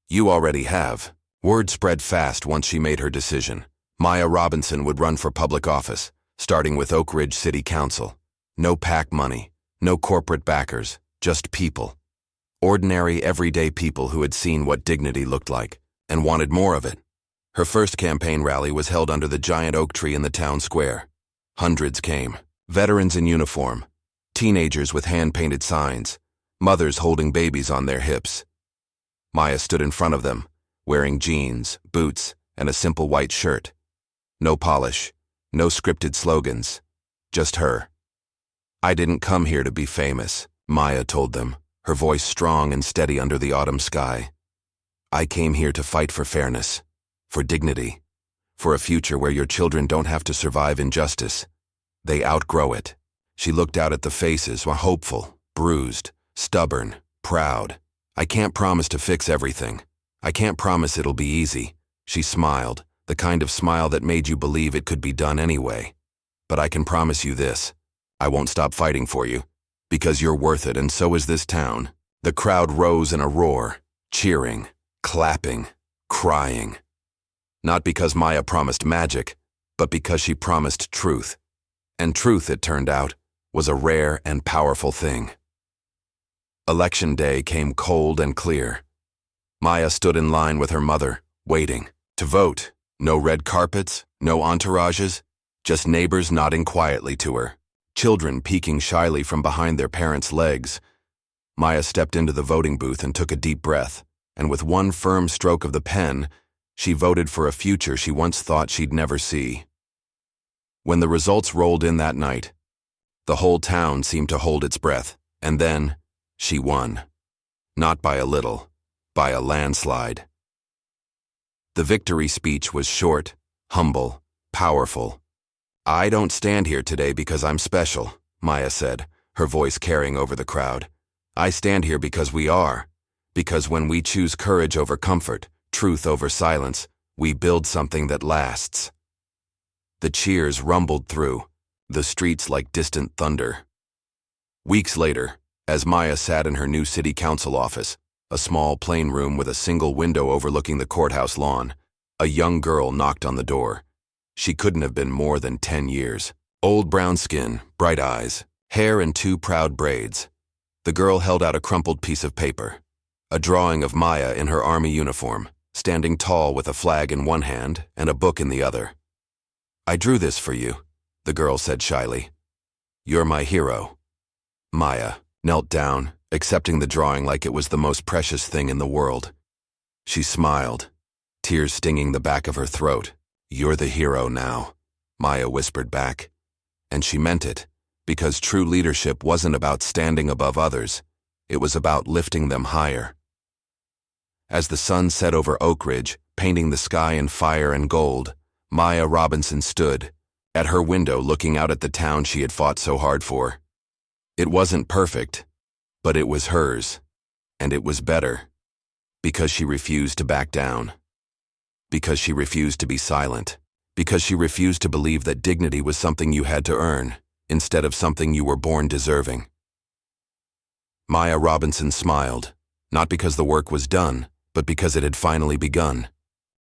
"You already have." Word spread fast once she made her decision. Maya Robinson would run for public office, starting with Oak Ridge City Council. No PAC money, no corporate backers, just people. Ordinary, everyday people who had seen what dignity looked like and wanted more of it. Her first campaign rally was held under the giant oak tree in the town square. Hundreds came, veterans in uniform, teenagers with hand-painted signs, mothers holding babies on their hips. Maya stood in front of them, wearing jeans, boots, and a simple white shirt. No polish, no scripted slogans, just her. "I didn't come here to be famous," Maya told them, her voice strong and steady under the autumn sky. "I came here to fight for fairness, for dignity, for a future where your children don't have to survive injustice. They outgrow it." She looked out at the faces, hopeful, bruised, stubborn, proud. "I can't promise to fix everything. I can't promise it'll be easy." She smiled, the kind of smile that made you believe it could be done anyway. "But I can promise you this. I won't stop fighting for you, because you're worth it, and so is this town." The crowd rose in a roar, cheering, clapping, crying. Not because Maya promised magic, but because she promised truth. And truth, it turned out, was a rare and powerful thing. Election day came cold and clear. Maya stood in line with her mother, waiting to vote. No red carpets, no entourages, just neighbors nodding quietly to her, children peeking shyly from behind their parents' legs. Maya stepped into the voting booth and took a deep breath, and with one firm stroke of the pen, she voted for a future she once thought she'd never see. When the results rolled in that night, the whole town seemed to hold its breath, and then she won. Not by a little, by a landslide. The victory speech was short, humble, powerful. "I don't stand here today because I'm special," Maya said, her voice carrying over the crowd. "I stand here because we are. Because when we choose courage over comfort, truth over silence, we build something that lasts." The cheers rumbled through, the streets like distant thunder. Weeks later, as Maya sat in her new city council office, a small plain room with a single window overlooking the courthouse lawn, a young girl knocked on the door. She couldn't have been more than 10 years. Old brown skin, bright eyes, hair in 2 proud braids. The girl held out a crumpled piece of paper, a drawing of Maya in her army uniform, standing tall with a flag in one hand and a book in the other. "I drew this for you," the girl said shyly. "You're my hero." Maya knelt down, accepting the drawing like it was the most precious thing in the world. She smiled, tears stinging the back of her throat. "You're the hero now," Maya whispered back. And she meant it, because true leadership wasn't about standing above others. It was about lifting them higher. As the sun set over Oak Ridge, painting the sky in fire and gold, Maya Robinson stood at her window looking out at the town she had fought so hard for. It wasn't perfect, but it was hers, and it was better, because she refused to back down, because she refused to be silent, because she refused to believe that dignity was something you had to earn, instead of something you were born deserving. Maya Robinson smiled, not because the work was done, but because it had finally begun.